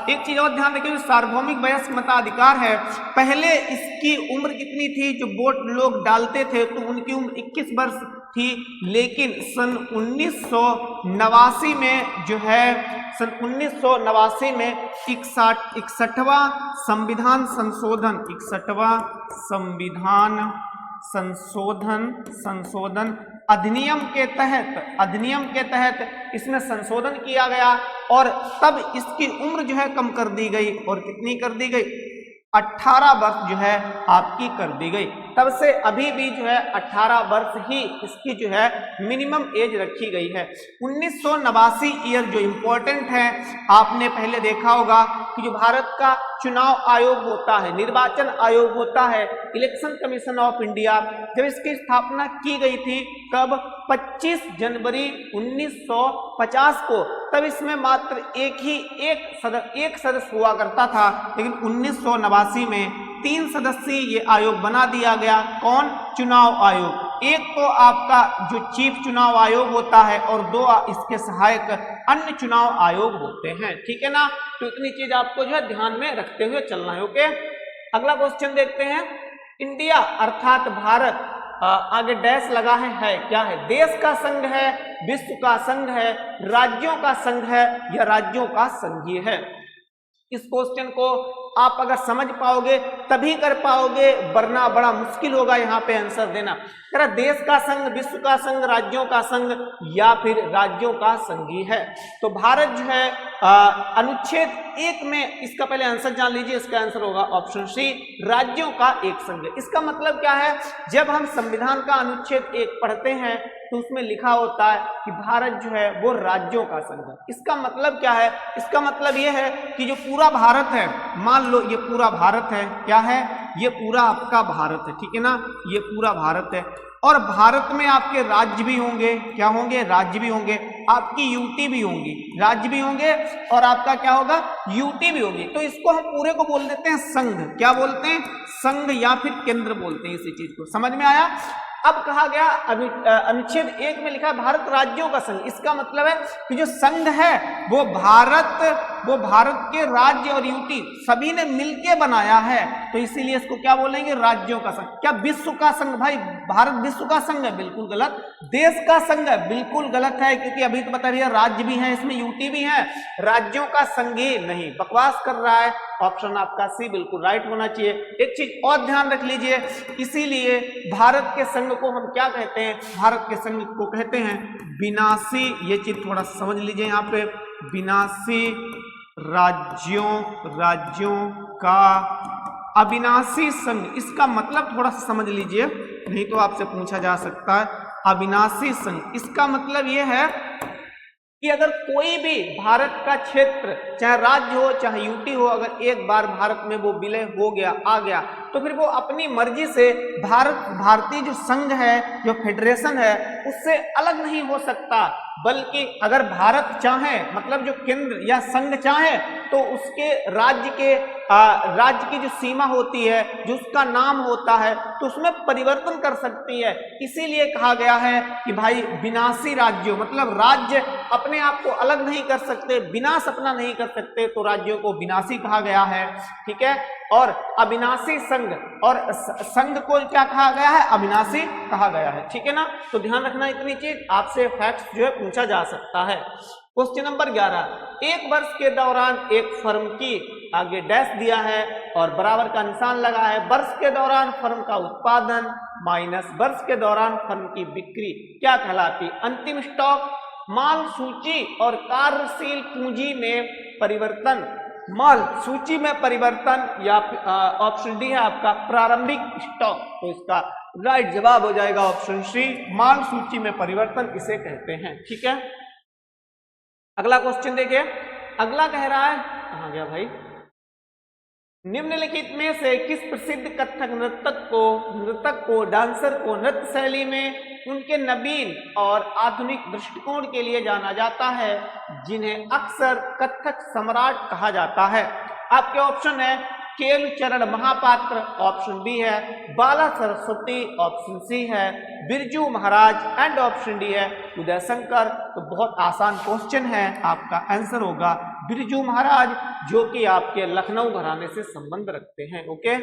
एक चीज और ध्यान रखिए, सार्वभौमिक वयस्क मताधिकार है, पहले इसकी उम्र कितनी थी, जो वोट लोग डालते थे तो उनकी उम्र 21 वर्ष थी, लेकिन सन 1989 में जो है, सन 1989 में 61वां संविधान संशोधन, 61वां संशोधन अधिनियम के तहत इसमें संशोधन किया गया और तब इसकी उम्र जो है कम कर दी गई, और कितनी कर दी गई, 18 वर्ष जो है आपकी कर दी गई। तब से अभी भी जो है 18 वर्ष ही इसकी जो है मिनिमम एज रखी गई है। 1989 ईयर जो इम्पोर्टेंट है, आपने पहले देखा होगा कि जो भारत का चुनाव आयोग होता है, निर्वाचन आयोग होता है, इलेक्शन कमीशन ऑफ इंडिया, जब इसकी स्थापना की गई थी कब, 25 जनवरी 1950 को, तब इसमें मात्र एक सदस्य हुआ करता था, लेकिन 1989 में 3 सदस्यीय ये आयोग बना दिया गया। कौन? चुनाव आयोग। एक तो आपका जो चीफ चुनाव आयोग होता है और 2 इसके सहायक अन्य चुनाव आयोग होते हैं। ठीक है ना, तो इतनी चीज आपको जो है ध्यान में रखते हुए चलना है। ओके, अगला क्वेश्चन देखते हैं। इंडिया अर्थात भारत, आगे डैश लगा है क्या है? देश का संघ है, विश्व का संघ है, राज्यों का संघ है या राज्यों का संघीय है? इस क्वेश्चन को आप अगर समझ पाओगे तभी कर पाओगे, वरना बड़ा मुश्किल होगा यहाँ पे आंसर देना। तेरा देश का संघ, विश्व का संघ, राज्यों का संघ या फिर राज्यों का संघीय है? तो भारत जो है अनुच्छेद 1 में, इसका पहले आंसर जान लीजिए, इसका आंसर होगा ऑप्शन सी, राज्यों का एक संघ। इसका मतलब क्या है? जब हम संविधान का अनुच्छेद 1 पढ़ते हैं तो उसमें लिखा होता है कि भारत जो है वो राज्यों का संघ है। इसका मतलब क्या है? इसका मतलब ये है कि जो पूरा भारत है, मान लो ये पूरा भारत है, क्या है? ये पूरा आपका भारत है, ठीक है ना, ये पूरा भारत है, और भारत में आपके राज्य भी होंगे, क्या होंगे? राज्य भी होंगे, आपकी यूटी भी होंगी, राज्य भी होंगे, और आपका क्या होगा? यूटी भी होगी। तो इसको हम पूरे को बोल देते हैं संघ। क्या बोलते हैं? संघ या फिर केंद्र बोलते हैं इसी चीज को। समझ में आया? अब कहा गया अनुच्छेद 1 में लिखा भारत राज्यों का संघ। इसका मतलब है कि जो संघ है वो भारत के राज्य और यूटी सभी ने मिलके बनाया है, तो इसीलिए इसको क्या बोलेंगे? राज्यों का संघ। क्या विश्व का संघ? भाई भारत विश्व का संघ है? बिल्कुल गलत। देश का संघ है? बिल्कुल गलत है, क्योंकि अभी तो बता रही है राज्य भी है, इसमें यूटी भी है, राज्यों का संघीय नहीं। बकवास कर रहा है। ऑप्शन आपका सी बिल्कुल राइट होना चाहिए। एक चीज और ध्यान रख लीजिए, इसीलिए भारत के संघ को हम क्या कहते हैं? भारत के संघ को कहते हैं विनाशी। ये चीज थोड़ा समझ लीजिए यहाँ पे, विनाशी राज्यों का अविनाशी संघ। इसका मतलब थोड़ा सा समझ लीजिए, नहीं तो आपसे पूछा जा सकता है। अविनाशी संघ, इसका मतलब यह है कि अगर कोई भी भारत का क्षेत्र, चाहे राज्य हो चाहे यूटी हो, अगर एक बार भारत में वो विलय हो गया, आ गया, तो फिर वो अपनी मर्जी से भारतीय जो संघ है, जो फेडरेशन है, उससे अलग नहीं हो सकता। बल्कि अगर भारत चाहे, मतलब जो केंद्र या संघ चाहे, तो उसके राज्य की जो सीमा होती है, जो उसका नाम होता है, तो उसमें परिवर्तन कर सकती है। इसीलिए कहा गया है कि भाई विनाशी राज्यों, मतलब राज्य अपने आप को अलग नहीं कर सकते, विनाश अपना नहीं कर सकते, तो राज्यों को विनाशी कहा गया है। ठीक है, और अविनाशी संघ, और संघ को क्या कहा गया है? अविनाशी कहा गया है। ठीक है ना, तो ध्यान रखना इतनी चीज, आपसे फैक्ट्स जो है पूछा जा सकता है। क्वेश्चन नंबर 11, एक वर्ष के दौरान एक फर्म की, आगे डैश दिया है और बराबर का निशान लगा है, वर्ष के दौरान फर्म का उत्पादन माइनस वर्ष के दौरान फर्म की बिक्री क्या कहलाती? अंतिम स्टॉक, माल सूची और कार्यशील पूंजी में परिवर्तन, माल सूची में परिवर्तन, या ऑप्शन डी है आपका प्रारंभिक स्टॉक। तो इसका राइट जवाब हो जाएगा ऑप्शन सी, माल सूची में परिवर्तन इसे कहते हैं। ठीक है, अगला क्वेश्चन देखिए। अगला कह रहा है, कहां गया भाई? निम्नलिखित में से किस प्रसिद्ध कथक नृतक को डांसर को नृत्य शैली में उनके नवीन और आधुनिक दृष्टिकोण के लिए जाना जाता है, जिन्हें अक्सर कथक सम्राट कहा जाता है? आपके ऑप्शन है केलुचरण महापात्र, ऑप्शन बी है बाला सरस्वती, ऑप्शन सी है Birju Maharaj, and option D है उदय शंकर। तो बहुत आसान क्वेश्चन है, आपका आंसर होगा बिरजू महाराज, जो कि आपके लखनऊ घराने से संबंध रखते हैं। ओके,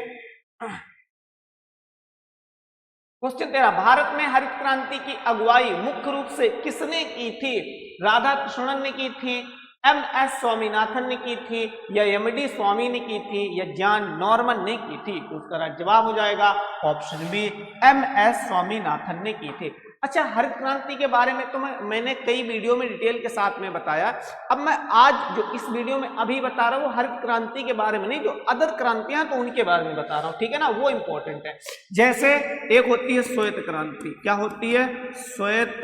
क्वेश्चन 13, भारत में हरित क्रांति की अगुवाई मुख्य रूप से किसने की थी? राधा कृष्णन ने की थी, MS स्वामीनाथन ने की थी, या MD स्वामी ने की थी, या जॉन नॉर्मन ने की थी? तो उसका जवाब हो जाएगा ऑप्शन बी, MS स्वामीनाथन ने की थी। अच्छा, हरित क्रांति के बारे में तो मैंने कई वीडियो में डिटेल के साथ में बताया। अब मैं आज जो इस वीडियो में अभी बता रहा हूँ, हरित क्रांति के बारे में नहीं, जो अदर क्रांतियां तो उनके बारे में बता रहा हूँ। ठीक है ना, वो इंपॉर्टेंट है। जैसे एक होती है श्वेत क्रांति, क्या होती है? श्वेत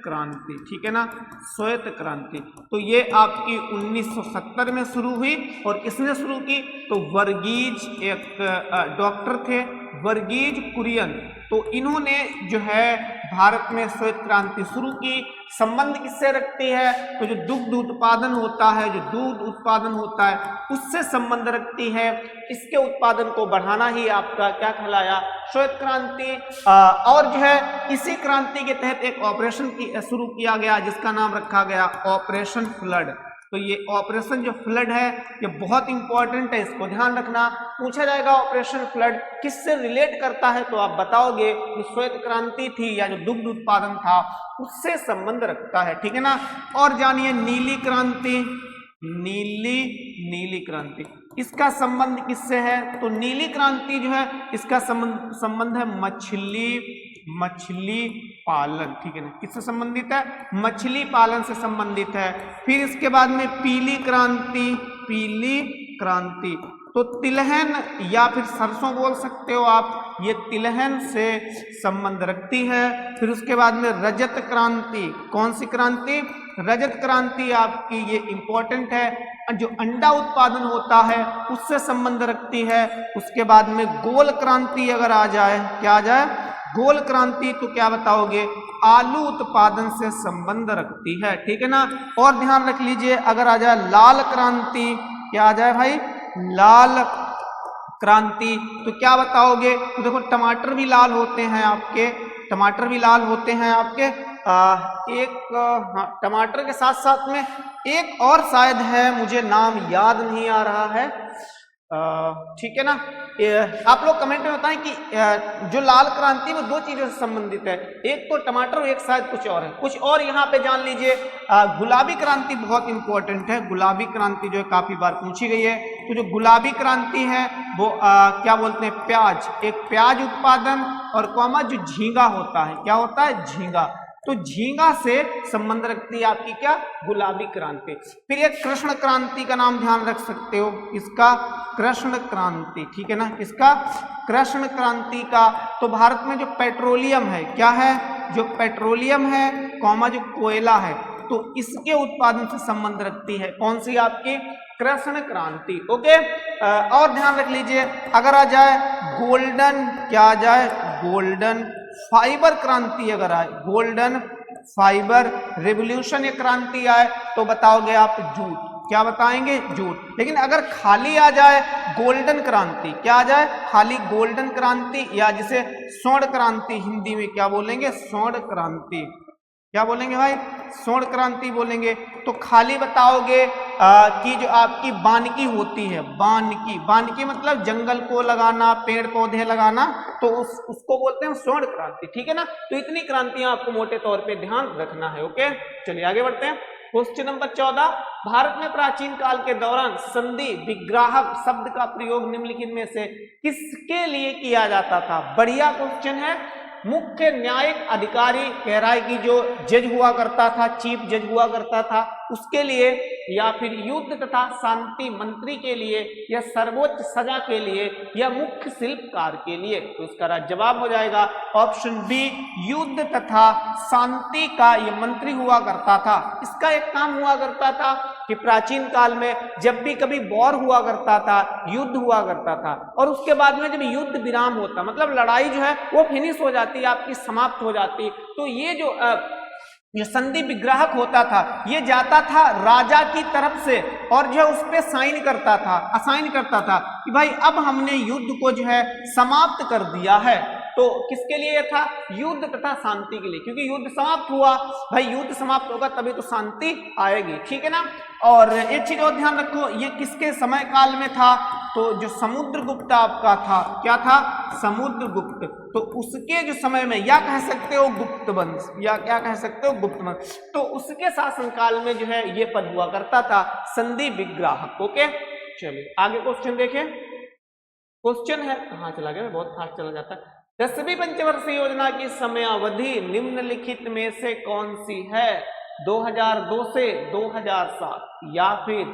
क्रांति। ठीक है ना, श्वेत क्रांति, तो ये आपकी 1970 में शुरू हुई, और किसने शुरू की? तो वर्गीज, एक डॉक्टर थे वर्गीज कुरियन, तो इन्होंने जो है भारत में श्वेत क्रांति शुरू की। संबंध किससे रखती है? तो जो दुग्ध उत्पादन होता है, जो दूध उत्पादन होता है, उससे संबंध रखती है। इसके उत्पादन को बढ़ाना ही आपका क्या कहलाया? श्वेत क्रांति। और जो है इसी क्रांति के तहत एक ऑपरेशन शुरू किया गया जिसका नाम रखा गया ऑपरेशन फ्लड। तो ये ऑपरेशन जो फ्लड है ये बहुत इंपॉर्टेंट है, इसको ध्यान रखना। पूछा जाएगा ऑपरेशन फ्लड किससे रिलेट करता है, तो आप बताओगे जो श्वेत क्रांति थी या जो दुग्ध उत्पादन था उससे संबंध रखता है, ठीक है ना। और जानिए नीली क्रांति, नीली क्रांति, इसका संबंध किससे है? तो नीली क्रांति जो है इसका संबंध है मछली पालन, ठीक है ना। किससे संबंधित है? मछली पालन से संबंधित है। फिर इसके बाद में पीली क्रांति, तो तिलहन या फिर सरसों बोल सकते हो आप, ये तिलहन से संबंध रखती है। फिर उसके बाद में रजत क्रांति, कौन सी क्रांति? रजत क्रांति आपकी ये इंपॉर्टेंट है, जो अंडा उत्पादन होता है उससे संबंध रखती है। उसके बाद में गोल क्रांति अगर आ जाए, क्या आ जाए? गोल क्रांति, तो क्या बताओगे? आलू उत्पादन से संबंध रखती है, ठीक है ना। और ध्यान रख लीजिए अगर आ जाए लाल क्रांति, क्या आ जाए भाई? लाल क्रांति, तो क्या बताओगे? तो देखो टमाटर भी लाल होते हैं आपके, टमाटर भी लाल होते हैं आपके। टमाटर के साथ साथ में एक और शायद है, मुझे नाम याद नहीं आ रहा है, ठीक है ना। आप लोग कमेंट में बताएं कि जो लाल क्रांति वो दो चीजों से संबंधित है, एक तो टमाटर और एक शायद कुछ और है। कुछ और यहाँ पे जान लीजिए। गुलाबी क्रांति बहुत इंपॉर्टेंट है, गुलाबी क्रांति जो है काफी बार पूछी गई है। तो जो गुलाबी क्रांति है वो क्या बोलते हैं? प्याज, एक प्याज उत्पादन और कॉमा जो झींगा होता है, क्या होता है? झींगा, तो झींगा से संबंध रखती है आपकी क्या? गुलाबी क्रांति। फिर एक कृष्ण क्रांति का नाम ध्यान रख सकते हो, इसका कृष्ण क्रांति, ठीक है ना। इसका कृष्ण क्रांति का, तो भारत में जो पेट्रोलियम है, क्या है? जो पेट्रोलियम है कॉमा जो कोयला है, तो इसके उत्पादन से संबंध रखती है। कौन सी? आपकी कृष्ण क्रांति, ओके। और ध्यान रख लीजिए अगर आ जाए गोल्डन, क्या आ जाए? गोल्डन फाइबर क्रांति अगर आए, गोल्डन फाइबर रेवोल्यूशन ये क्रांति आए, तो बताओगे आप जूट, क्या बताएंगे? जूट। लेकिन अगर खाली आ जाए गोल्डन क्रांति, क्या आ जाए? खाली गोल्डन क्रांति, या जिसे स्वर्ण क्रांति हिंदी में क्या बोलेंगे? स्वर्ण क्रांति, क्या बोलेंगे भाई? स्वर्ण क्रांति बोलेंगे। तो खाली बताओगे कि जो आपकी वानिकी होती है, वानिकी मतलब जंगल को लगाना, पेड़ पौधे लगाना, तो उसको बोलते हैं स्वर्ण क्रांति, ठीक है ना। तो इतनी क्रांतियां आपको मोटे तौर पे ध्यान रखना है, ओके। चलिए आगे बढ़ते हैं। क्वेश्चन नंबर 14, भारत में प्राचीन काल के दौरान संधि विग्राहक शब्द का प्रयोग निम्नलिखित में से किसके लिए किया जाता था? बढ़िया क्वेश्चन है। मुख्य न्यायिक अधिकारी कह रहा है कि जो जज हुआ करता था, चीफ जज हुआ करता था, उसके लिए, या फिर युद्ध तथा शांति मंत्री के लिए, या सर्वोच्च सजा के लिए, या मुख्य शिल्पकार के लिए। तो इसका जवाब हो जाएगा ऑप्शन बी, युद्ध तथा शांति का ये मंत्री हुआ करता था। इसका एक काम हुआ करता था कि प्राचीन काल में जब भी कभी वॉर हुआ करता था, युद्ध हुआ करता था, और उसके बाद में जब युद्ध विराम होता, मतलब लड़ाई जो है वो फिनिश हो जाती, आपकी समाप्त हो जाती, तो ये जो संधि विग्राहक होता था ये जाता था राजा की तरफ से, और जो है उस पे साइन करता था, असाइन करता था कि भाई अब हमने युद्ध को जो है समाप्त कर दिया है। तो किसके लिए था? युद्ध तथा शांति के लिए, क्योंकि युद्ध समाप्त हुआ, भाई युद्ध समाप्त होगा तभी तो शांति आएगी, ठीक है ना। और एक चीज और ध्यान रखो, ये किसके समय काल में था? तो जो समुद्रगुप्त आपका था, क्या था? समुद्रगुप्त। तो उसके जो समय में, या कह सकते हो गुप्त वंश, या क्या कह सकते हो? गुप्त वंश। तो उसके शासनकाल में जो है ये पद हुआ करता था, संधि विग्राहक, ओके। चलिए आगे क्वेश्चन देखें। क्वेश्चन है, कहाँ चला गया, बहुत फास्ट चला जाता है। 10वीं पंचवर्षीय योजना की समयावधि निम्नलिखित में से कौन सी है? 2002 से 2007, या फिर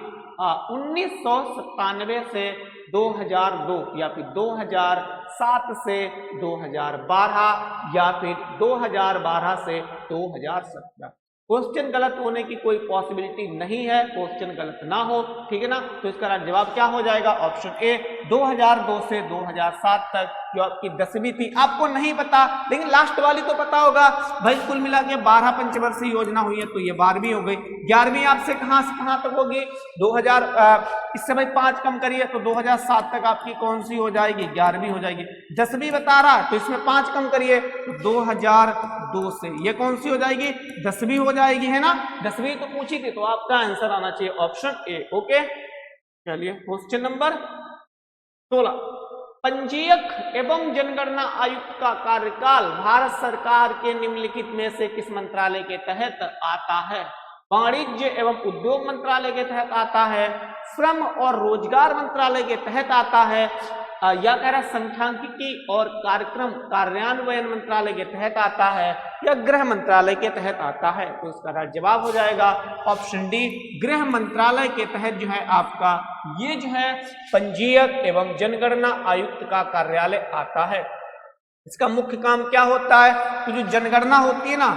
1997 से 2002, या फिर 2007 से 2012, या फिर 2012 से 2017। क्वेश्चन गलत होने की कोई पॉसिबिलिटी नहीं है, क्वेश्चन गलत ना हो, ठीक है ना। तो इसका जवाब क्या हो जाएगा? ऑप्शन ए 2002 से 2007 तक जो आपकी 10वीं थी। आपको नहीं पता लेकिन लास्ट वाली तो पता होगा भाई। कुल मिला के 12 पंचवर्षीय योजना हुई है, तो ये 12वीं हो गई। 11वीं आपसे कहां से कहां तक होगी? 2000 इससे भाई 5 कम करिए तो 2007 तक आपकी कौन सी हो जाएगी? 11वीं हो जाएगी। 10वीं बता रहा तो इसमें 5 कम करिए तो 2002 से ये कौन सी हो जाएगी? 10वीं हो जाएगी, है ना। 10वीं तो पूछी थी, तो आपका आंसर आना चाहिए ऑप्शन ए। ओके, चलिए क्वेश्चन नंबर 16। पंजीयक एवं जनगणना आयुक्त का कार्यकाल भारत सरकार के निम्नलिखित में से किस मंत्रालय के तहत आता है? वाणिज्य एवं उद्योग मंत्रालय के तहत आता है, श्रम और रोजगार मंत्रालय के तहत आता है, या कह रहा सांख्यिकी और कार्यक्रम कार्यान्वयन मंत्रालय के तहत आता है, या गृह मंत्रालय के तहत आता है? तो इसका राइट जवाब हो जाएगा ऑप्शन डी, गृह मंत्रालय के तहत जो है आपका ये जो है पंजीयक एवं जनगणना आयुक्त का कार्यालय आता है। इसका मुख्य काम क्या होता है? तो जो जनगणना होती है ना,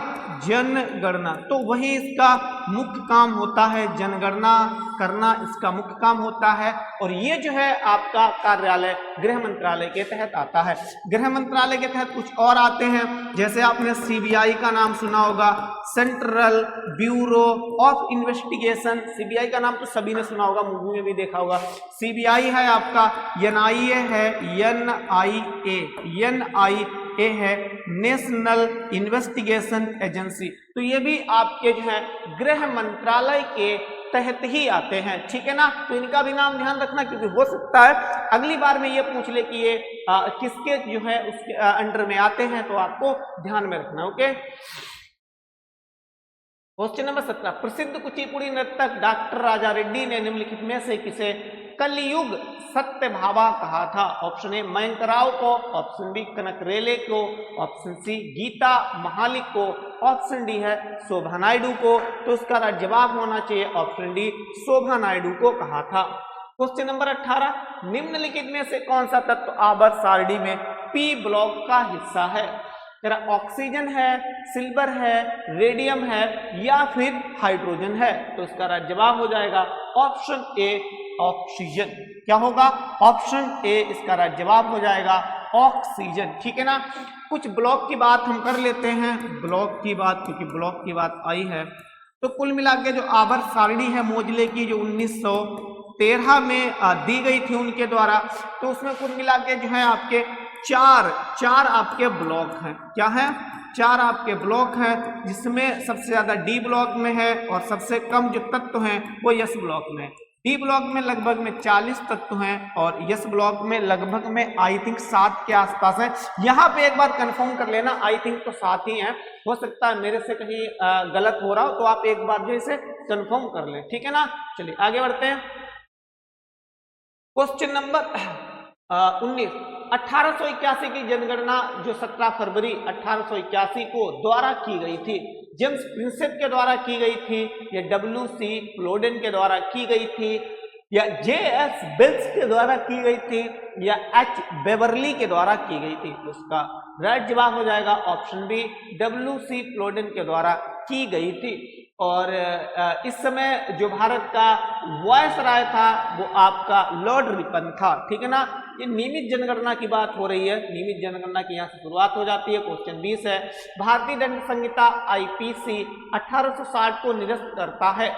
जनगणना, तो वही इसका मुख्य काम होता है। जनगणना करना इसका मुख्य काम होता है, और ये जो है आपका कार्यालय गृह मंत्रालय के तहत आता है। गृह मंत्रालय के तहत कुछ और आते हैं, जैसे आपने सीबीआई का नाम सुना होगा, central bureau of investigation. CBI का नाम तो सभी ने सुना होगा, मूवी में भी देखा होगा। सीबीआई है आपका, एनआईए है, एनआईए है, नेशनल इन्वेस्टिगेशन एजेंसी। तो ये भी आपके जो है गृह मंत्रालय के तहत ही आते हैं, ठीक है ना। तो इनका भी नाम ध्यान रखना, क्योंकि हो सकता है अगली बार में ये पूछ ले कि ये किसके जो है उसके अंडर में आते हैं, तो आपको ध्यान में रखना। Okay, question number 17। प्रसिद्ध कुचिपुड़ी नर्तक डॉक्टर राजा रेड्डी ने निम्नलिखित में से किसे कलयुग सत्य भावा कहा था? ऑप्शन ए मयंक राव को, ऑप्शन बी कनक रेले को, ऑप्शन सी गीता महालिक को, ऑप्शन डी है शोभा नायडू को। तो इसका राइट जवाब होना चाहिए ऑप्शन डी, शोभा नायडू को कहा था। Question number 18। निम्नलिखित में से कौन सा तत्व आवर्त सारणी में पी ब्लॉक का हिस्सा है? तेरा ऑक्सीजन है, सिल्वर है, रेडियम है, या फिर हाइड्रोजन है? तो इसका राइट जवाब हो जाएगा ऑप्शन ए, ऑक्सीजन। क्या होगा? ऑप्शन ए इसका राइट जवाब हो जाएगा, ऑक्सीजन, ठीक है ना। कुछ ब्लॉक की बात हम कर लेते हैं, ब्लॉक की बात, क्योंकि ब्लॉक की बात आई है। तो कुल मिला के जो आवर्त सारणी है मोजले की, जो 1913 में दी गई थी उनके द्वारा, तो उसमें कुल मिला के जो है आपके चार आपके ब्लॉक हैं। क्या है? 4 आपके ब्लॉक हैं, जिसमें सबसे ज्यादा डी ब्लॉक में है और सबसे कम जो तत्व हैं वो यस ब्लॉक में। डी ब्लॉक में लगभग में 40 तत्व हैं और यस ब्लॉक में लगभग में आई थिंक 7 के आसपास है। यहाँ पे एक बार कंफर्म कर लेना, आई थिंक तो 7 ही हैं, हो सकता है मेरे से कहीं गलत हो रहा हो, तो आप एक बार जो इसे कंफर्म कर लें, ठीक है ना। चलिए आगे बढ़ते हैं। Question number 19। 1881 की जनगणना जो 17 फरवरी 1881 को द्वारा की गई थी, जेम्स प्रिंसेप के द्वारा की गई थी, या WC फ्लोडेन के द्वारा की गई थी, या JS बेल्स के द्वारा की गई थी, या H बेवरली के द्वारा की गई थी? उसका राइट जवाब हो जाएगा ऑप्शन बी, WC फ्लोडेन के द्वारा की गई थी। और इस समय जो भारत का वायसराय था वो आपका लॉर्ड रिपन था, ठीक है ना। ये नियमित जनगणना की बात हो रही है, नियमित जनगणना की यहाँ से शुरुआत हो जाती है। क्वेश्चन 20 है, भारतीय दंड संहिता IPC 1860 को निरस्त करता है,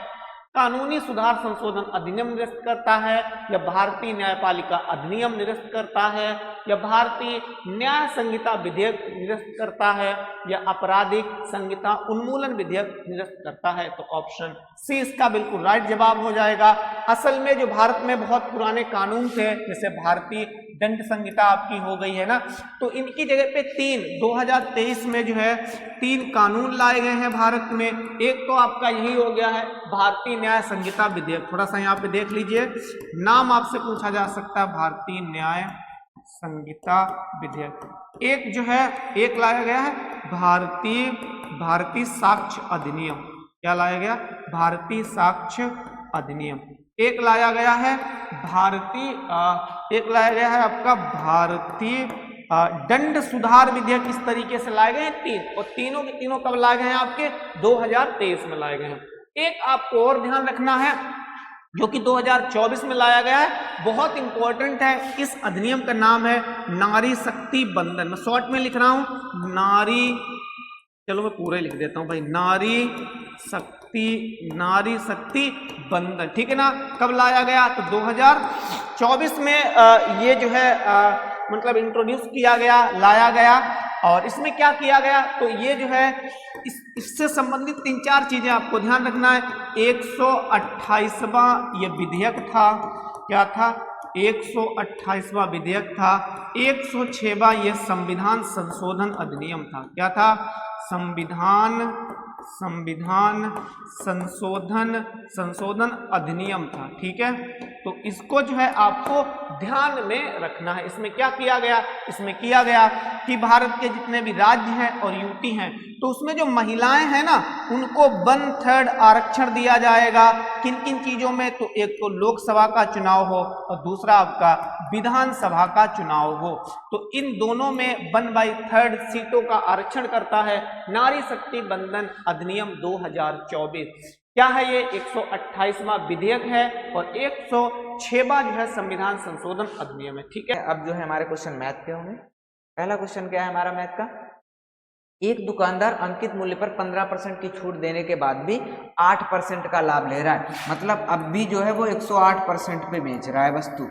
कानूनी सुधार संशोधन अधिनियम निरस्त करता है, या भारतीय न्यायपालिका अधिनियम निरस्त करता है, या भारतीय न्याय संहिता विधेयक निरस्त करता है, या आपराधिक संहिता उन्मूलन विधेयक निरस्त करता है? तो ऑप्शन सी इसका बिल्कुल राइट जवाब हो जाएगा। असल में जो भारत में बहुत पुराने कानून थे, जैसे भारतीय दंड संहिता आपकी हो गई है ना, तो इनकी जगह पे 2023 में जो है 3 कानून लाए गए हैं भारत में। एक तो आपका यही हो गया है भारतीय न्याय संहिता विधेयक, थोड़ा सा यहाँ पे देख लीजिए, नाम आपसे पूछा जा सकता है, भारतीय न्याय संहिता विधेयक। एक जो है, एक लाया गया है भारतीय साक्ष्य अधिनियम। क्या लाया गया? भारतीय साक्ष्य अधिनियम। एक लाया गया है एक लाया गया है आपका भारतीय दंड सुधार विधेयक। इस तरीके से लाए गए हैं 3, और तीनों के तीनों कब लाए गए हैं? आपके 2023 में लाए गए हैं। एक आपको और ध्यान रखना है जो कि 2024 में लाया गया है, बहुत इंपॉर्टेंट है। इस अधिनियम का नाम है नारी शक्ति बंधन। मैं शॉर्ट में लिख रहा हूं नारी, चलो मैं पूरा ही लिख देता हूं भाई, नारी शक्ति बंधन, ठीक है ना। कब लाया गया? तो 2024 में ये जो है मतलब इंट्रोड्यूस किया गया, लाया गया। और इसमें क्या किया गया? तो ये जो है इससे संबंधित 3-4 चीजें आपको ध्यान रखना है। 128वां ये विधेयक था, क्या था? 128वां विधेयक था। 106वां ये संविधान संशोधन अधिनियम था। क्या था? संविधान संशोधन अधिनियम था, ठीक है। तो इसको जो है आपको ध्यान में रखना है। इसमें क्या किया गया? इसमें किया गया कि भारत के जितने भी राज्य हैं और यूटी हैं, तो उसमें जो महिलाएं हैं ना, उनको 1/3 आरक्षण दिया जाएगा। किन किन चीजों में? तो एक तो लोकसभा का चुनाव हो और दूसरा आपका विधानसभा का चुनाव हो। तो इन दोनों में 1/3 सीटों का आरक्षण करता है नारी शक्ति बंधन अधिनियम 2024। क्या है ये? 128वां विधेयक है और 106वां जो है संविधान संशोधन अधिनियम है, ठीक है। अब जो है हमारे क्वेश्चन मैथ के होंगे। पहला क्वेश्चन क्या है हमारा मैथ का? एक दुकानदार अंकित मूल्य पर 15% की छूट देने के बाद भी 8% का लाभ ले रहा है। मतलब अब भी जो है वो 108% पे बेच रहा है वस्तु।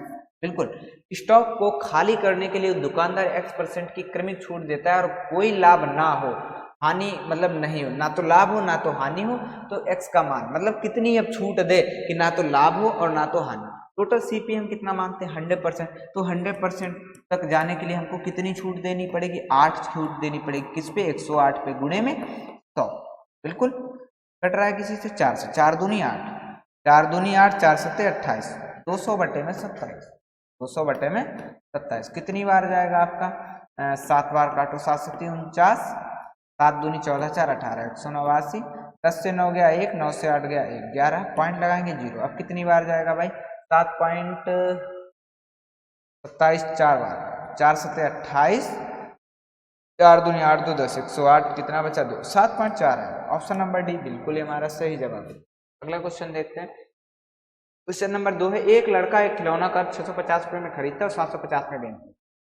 बिल्कुल। स्टॉक को खाली करने के लिए दुकानदार X% की क्रमिक छूट देता है और कोई लाभ ना हो, हानि मतलब नहीं हो, ना तो लाभ हो ना तो हानि हो, तो X का मान मतलब कितनी अब छूट दे कि ना तो लाभ हो और ना तो हानि। टोटल CP हम कितना मांगते हैं? 100%। तो 100% तक जाने के लिए हमको कितनी छूट देनी पड़ेगी? 8 छूट देनी पड़ेगी। किस पे? 108 पे, गुणे में 100। बिल्कुल। कट रहा है किसी से? 4 से। 4 दूनी 8, 4 दूनी 8, 4 सत्ते 28, 200 बटे में 27, 200 बटे में 27। कितनी बार जाएगा आपका? 7 बार काटो। 7 सत्ती 49, 7 दूनी 14, 4 18, 189। 10 से 9 गया 1, 9 से 8 गया 1, 11 पॉइंट लगाएंगे 0। अब कितनी बार जाएगा भाई? 7.27, 4 बार। 4 सत्ते 28, 4 दूनी 8, 2 10, 108। कितना बचा? 2, 7.4 है। ऑप्शन नंबर डी बिल्कुल हमारा सही जवाब है। अगला क्वेश्चन देखते हैं। क्वेश्चन नंबर 2 है, एक लड़का एक खिलौना कर 650 रुपये में खरीदता है और 750 में बेचता है।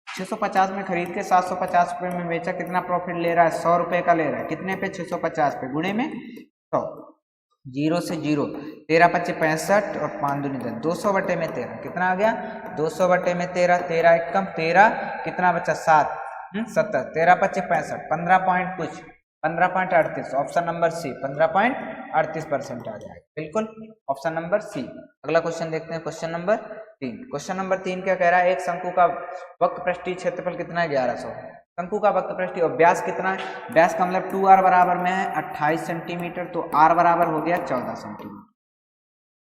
650 में खरीद के 750 रुपये में बेचा, कितना प्रॉफिट ले रहा है? 100 रुपये का ले रहा है। कितने पे? 650 पे, गुणे में 100। 0 से 0, 13 × 5 = 65 और 5 दूनी 10, 200 बटे में 13। कितना आ गया? 200 बटे में 13, 13 एक कम 13, कितना बचा? 7, 70, 13 × 5 = 65, 15 पॉइंट कुछ, 15.38। ऑप्शन नंबर सी 15.38% आ जाएगा। बिल्कुल ऑप्शन नंबर सी। अगला क्वेश्चन देखते हैं, क्वेश्चन नंबर 3। क्वेश्चन नंबर 3 क्या कह रहा है? एक शंकु का वक्रपृष्ठीय क्षेत्रफल कितना है? 1100। शंकु का वक्रपृष्ठीय और व्यास कितना है? व्यास का मतलब 2r बराबर में है 28 सेंटीमीटर, तो r बराबर हो गया 14 सेंटीमीटर।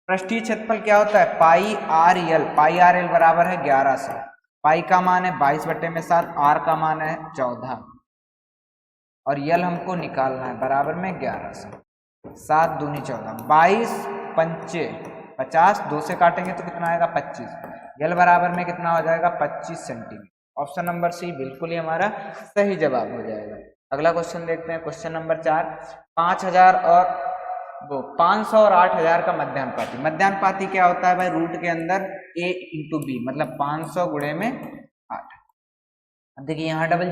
पृष्ठीय क्षेत्रफल क्या होता है? पाई आर एल बराबर है 1100। पाई का मान है 22 बटे में 7, r का मान है 14 और यल हमको निकालना है बराबर में 1100। 7 दूनी 14, 22 पंचे 50, 2 से काटेंगे तो कितना आएगा? 25। यल बराबर में कितना हो जाएगा? 25 सेंटीमीटर। ऑप्शन नंबर सी बिल्कुल ही हमारा सही जवाब हो जाएगा। अगला क्वेश्चन देखते हैं, क्वेश्चन नंबर 4। 500 और 8000 का मध्यानुपाती। मध्यानुपाती क्या होता है भाई? रूट के अंदर a × b, मतलब 500 गुणे में 8। अब देखिए यहाँ डबल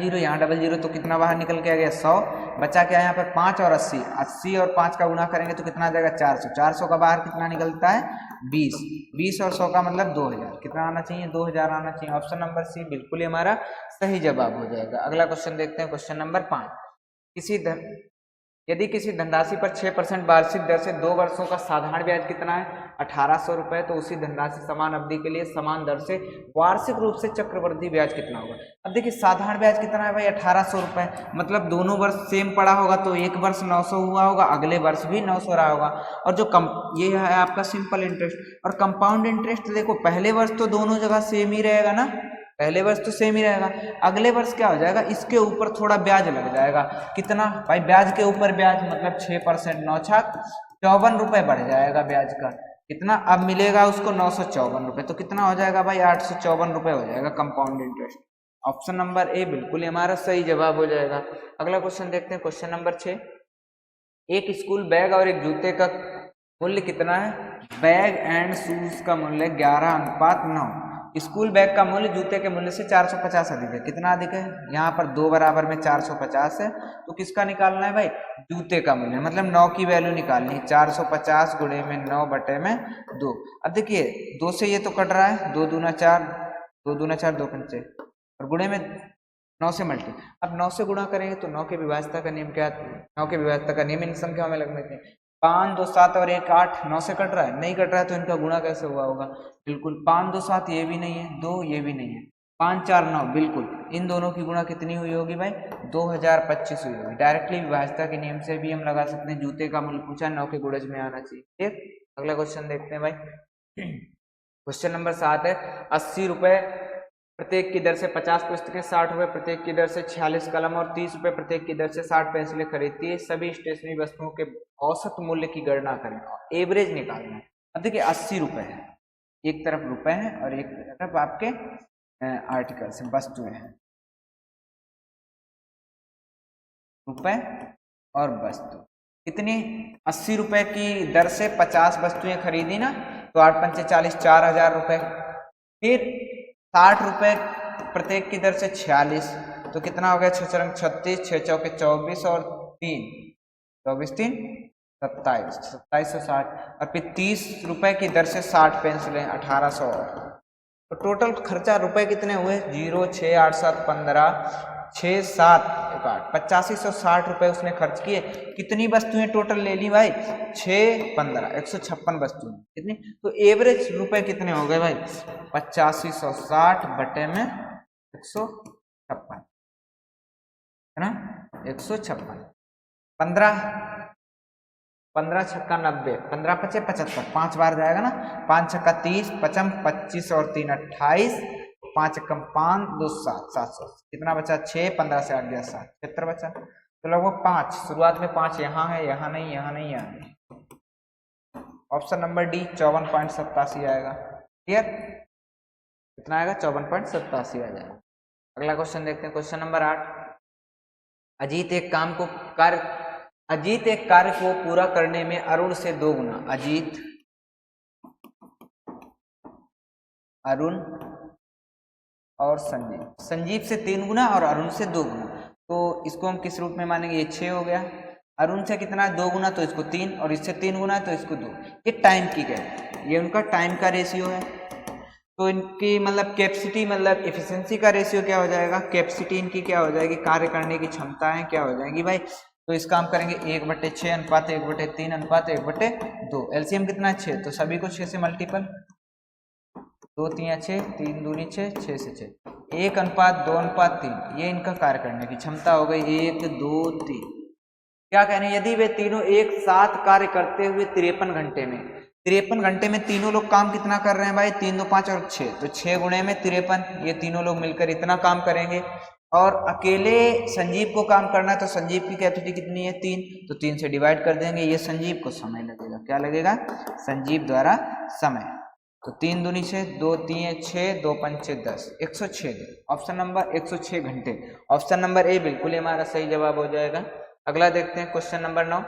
जीरो तो कितना बाहर निकल के आ गया? 100। बचा क्या यहाँ पर? 5 और 80। 80 और 5 का गुणा करेंगे तो कितना आ जाएगा? 400। 400 का बाहर कितना निकलता है? 20। 20 और 100 का मतलब 2000। कितना आना चाहिए? 2000 आना चाहिए। ऑप्शन नंबर सी बिल्कुल ही हमारा सही जवाब हो जाएगा। अगला क्वेश्चन देखते हैं, क्वेश्चन नंबर 5। यदि किसी धनराशि पर 6% वार्षिक दर से 2 वर्षों का साधारण ब्याज कितना है? 1800 रुपये, तो उसी धनराशि समान अवधि के लिए समान दर से वार्षिक रूप से चक्रवृद्धि ब्याज कितना होगा? अब देखिए साधारण ब्याज कितना है भाई? 1800 रुपये, मतलब दोनों वर्ष सेम पड़ा होगा तो एक वर्ष 900 हुआ होगा, अगले वर्ष भी 900 रहा होगा। और जो ये है आपका सिंपल इंटरेस्ट और कंपाउंड इंटरेस्ट, देखो पहले वर्ष तो दोनों जगह सेम ही रहेगा ना, पहले वर्ष तो सेम ही रहेगा। अगले वर्ष क्या हो जाएगा? इसके ऊपर थोड़ा ब्याज लग जाएगा। कितना भाई? ब्याज के ऊपर ब्याज, मतलब 6%, 9 छाक 54 रुपये बढ़ जाएगा ब्याज का। कितना अब मिलेगा उसको? 954 रुपये। तो कितना हो जाएगा भाई? 854 रुपये हो जाएगा compound interest. Option number A बिल्कुल ही हमारा सही जवाब हो जाएगा। अगला क्वेश्चन देखते हैं, क्वेश्चन नंबर 6। एक स्कूल बैग और एक जूते का मूल्य कितना है? बैग एंड शूज का मूल्य 11:9। स्कूल बैग का मूल्य जूते के मूल्य से 450 अधिक है। कितना अधिक है? यहाँ पर 2 बराबर में 450 है, तो किसका निकालना है भाई? जूते का मूल्य, मतलब 9 की वैल्यू निकालनी है। 450 गुणे में 9 बटे में 2। अब देखिए 2 से ये तो कट रहा है, 2 दूना 4, 2 दूना 4, 2 पंचे, और गुणे में 9 से मल्टी। अब 9 से गुणा करेंगे तो 9 के विभाज्यता का नियम क्या है? 9 के विभाज्यता का नियम इन संख्याओं में लगने थे। 5 2 7 और 1 8। 9 से कट रहा है, नहीं कट रहा है, तो इनका गुणा कैसे हुआ होगा? बिल्कुल 5 2 7, ये भी नहीं है, 2 ये भी नहीं है, 5 4 9, बिल्कुल इन दोनों की गुणा कितनी हुई होगी भाई? 2025 हुई होगी। डायरेक्टली विभाज्यता के नियम से भी हम लगा सकते हैं। जूते का मूल्य पूछा, 9 के गुणज में आना चाहिए। ठीक, अगला क्वेश्चन देखते हैं भाई। क्वेश्चन नंबर 7 है, 80 रुपए प्रत्येक की दर से 50 पुस्तकें, 60 रुपए प्रत्येक की दर से 46 कलम और 30 रुपए प्रत्येक की दर से 60 पेंसिलें खरीदती है। सभी स्टेशनरी वस्तुओं के औसत मूल्य की गणना करें और एवरेज निकालना है। अब देखिए 80 रुपए है, एक तरफ रुपए है और एक तरफ आपके आर्टिकल्स हैं, वस्तुएं हैं। रुपए और वस्तु कितनी? 80 रुपए की दर से 50 वस्तुएं खरीदी ना, तो 8 पंचे 40, 4000 रुपए। फिर 60 रुपए प्रत्येक की दर से 46, तो कितना हो गया? 6 चरंग 36, 6 चौके 24 और 3 24 3 27, 2760। और फिर 30 रुपए की दर से 60 पेंसिलें, 1800। तो टोटल खर्चा रुपए कितने हुए? 0 6 8 7 15 6 7 1 8, 8560 रुपए उसने खर्च किए। कितनी वस्तुएं टोटल ले ली भाई? 6 15 156 वस्तुएं। कितनी? तो एवरेज रुपए कितने हो गए भाई? 8560 बटे में 156 है ना, 156। 15 छक्का 90, 15 पचे 75, 5 बार जाएगा ना। 5 छक्का 30, 55 25 और 3 28, 5 एकम 5 2 7 700। कितना बचा? 6, 15 से 8 गया 7, 76 बचा। तो लगभग 5, शुरुआत में 5 यहाँ है, यहाँ नहीं, यहाँ नहीं, यहाँ नहीं। ऑप्शन नंबर डी 54.87 आएगा। क्लियर? कितना आएगा? 54.87 आ जाएगा। अगला क्वेश्चन देखते हैं, क्वेश्चन नंबर 8। अजीत एक कार्य को पूरा करने में अरुण से 2 गुना। अरुण और संजीव से 3 गुना और अरुण से 2 गुना। तो इसको हम किस रूप में मानेंगे? ये 6 हो गया। अरुण से कितना? 2 गुना, तो इसको 3, और इससे 3 गुना तो इसको 2। ये टाइम की क्या है? ये उनका टाइम का रेशियो है। तो इनकी मतलब कैपेसिटी, मतलब एफिशिएंसी का रेशियो क्या हो जाएगा? कैपेसिटी इनकी क्या हो जाएगी? कार्य करने की क्षमताएं क्या हो जाएंगी भाई? तो इस काम करेंगे 1/6 अनुपात 1/3 अनुपात 1/2। एलसीएम कितना है? 6, तो सभी को 6 से मल्टीपल, 2 3 6, 3 दूनी 6, 6 से 6, 1:2:3। ये इनका कार्य करने की क्षमता हो गई। 1 2 3। क्या कह रहे हैं? यदि वे तीनों एक साथ कार्य करते हुए 53 घंटे में, 53 घंटे में तीनों लोग काम कितना कर रहे हैं भाई? 3 2 5 और 6, तो 6 गुणे में 53, ये तीनों लोग मिलकर इतना काम करेंगे। और अकेले संजीव को काम करना है, तो संजीव की कैपेसिटी कितनी है? 3, तो 3 से डिवाइड कर देंगे। ये संजीव को समय लगेगा। क्या लगेगा? संजीव द्वारा समय। तो 3 दूनी 6, 2 3 6, 2 पंचे 10, 106 दिन। ऑप्शन नंबर 106 घंटे। ऑप्शन नंबर ए बिल्कुल ही हमारा सही जवाब हो जाएगा। अगला देखते हैं, क्वेश्चन नंबर 9।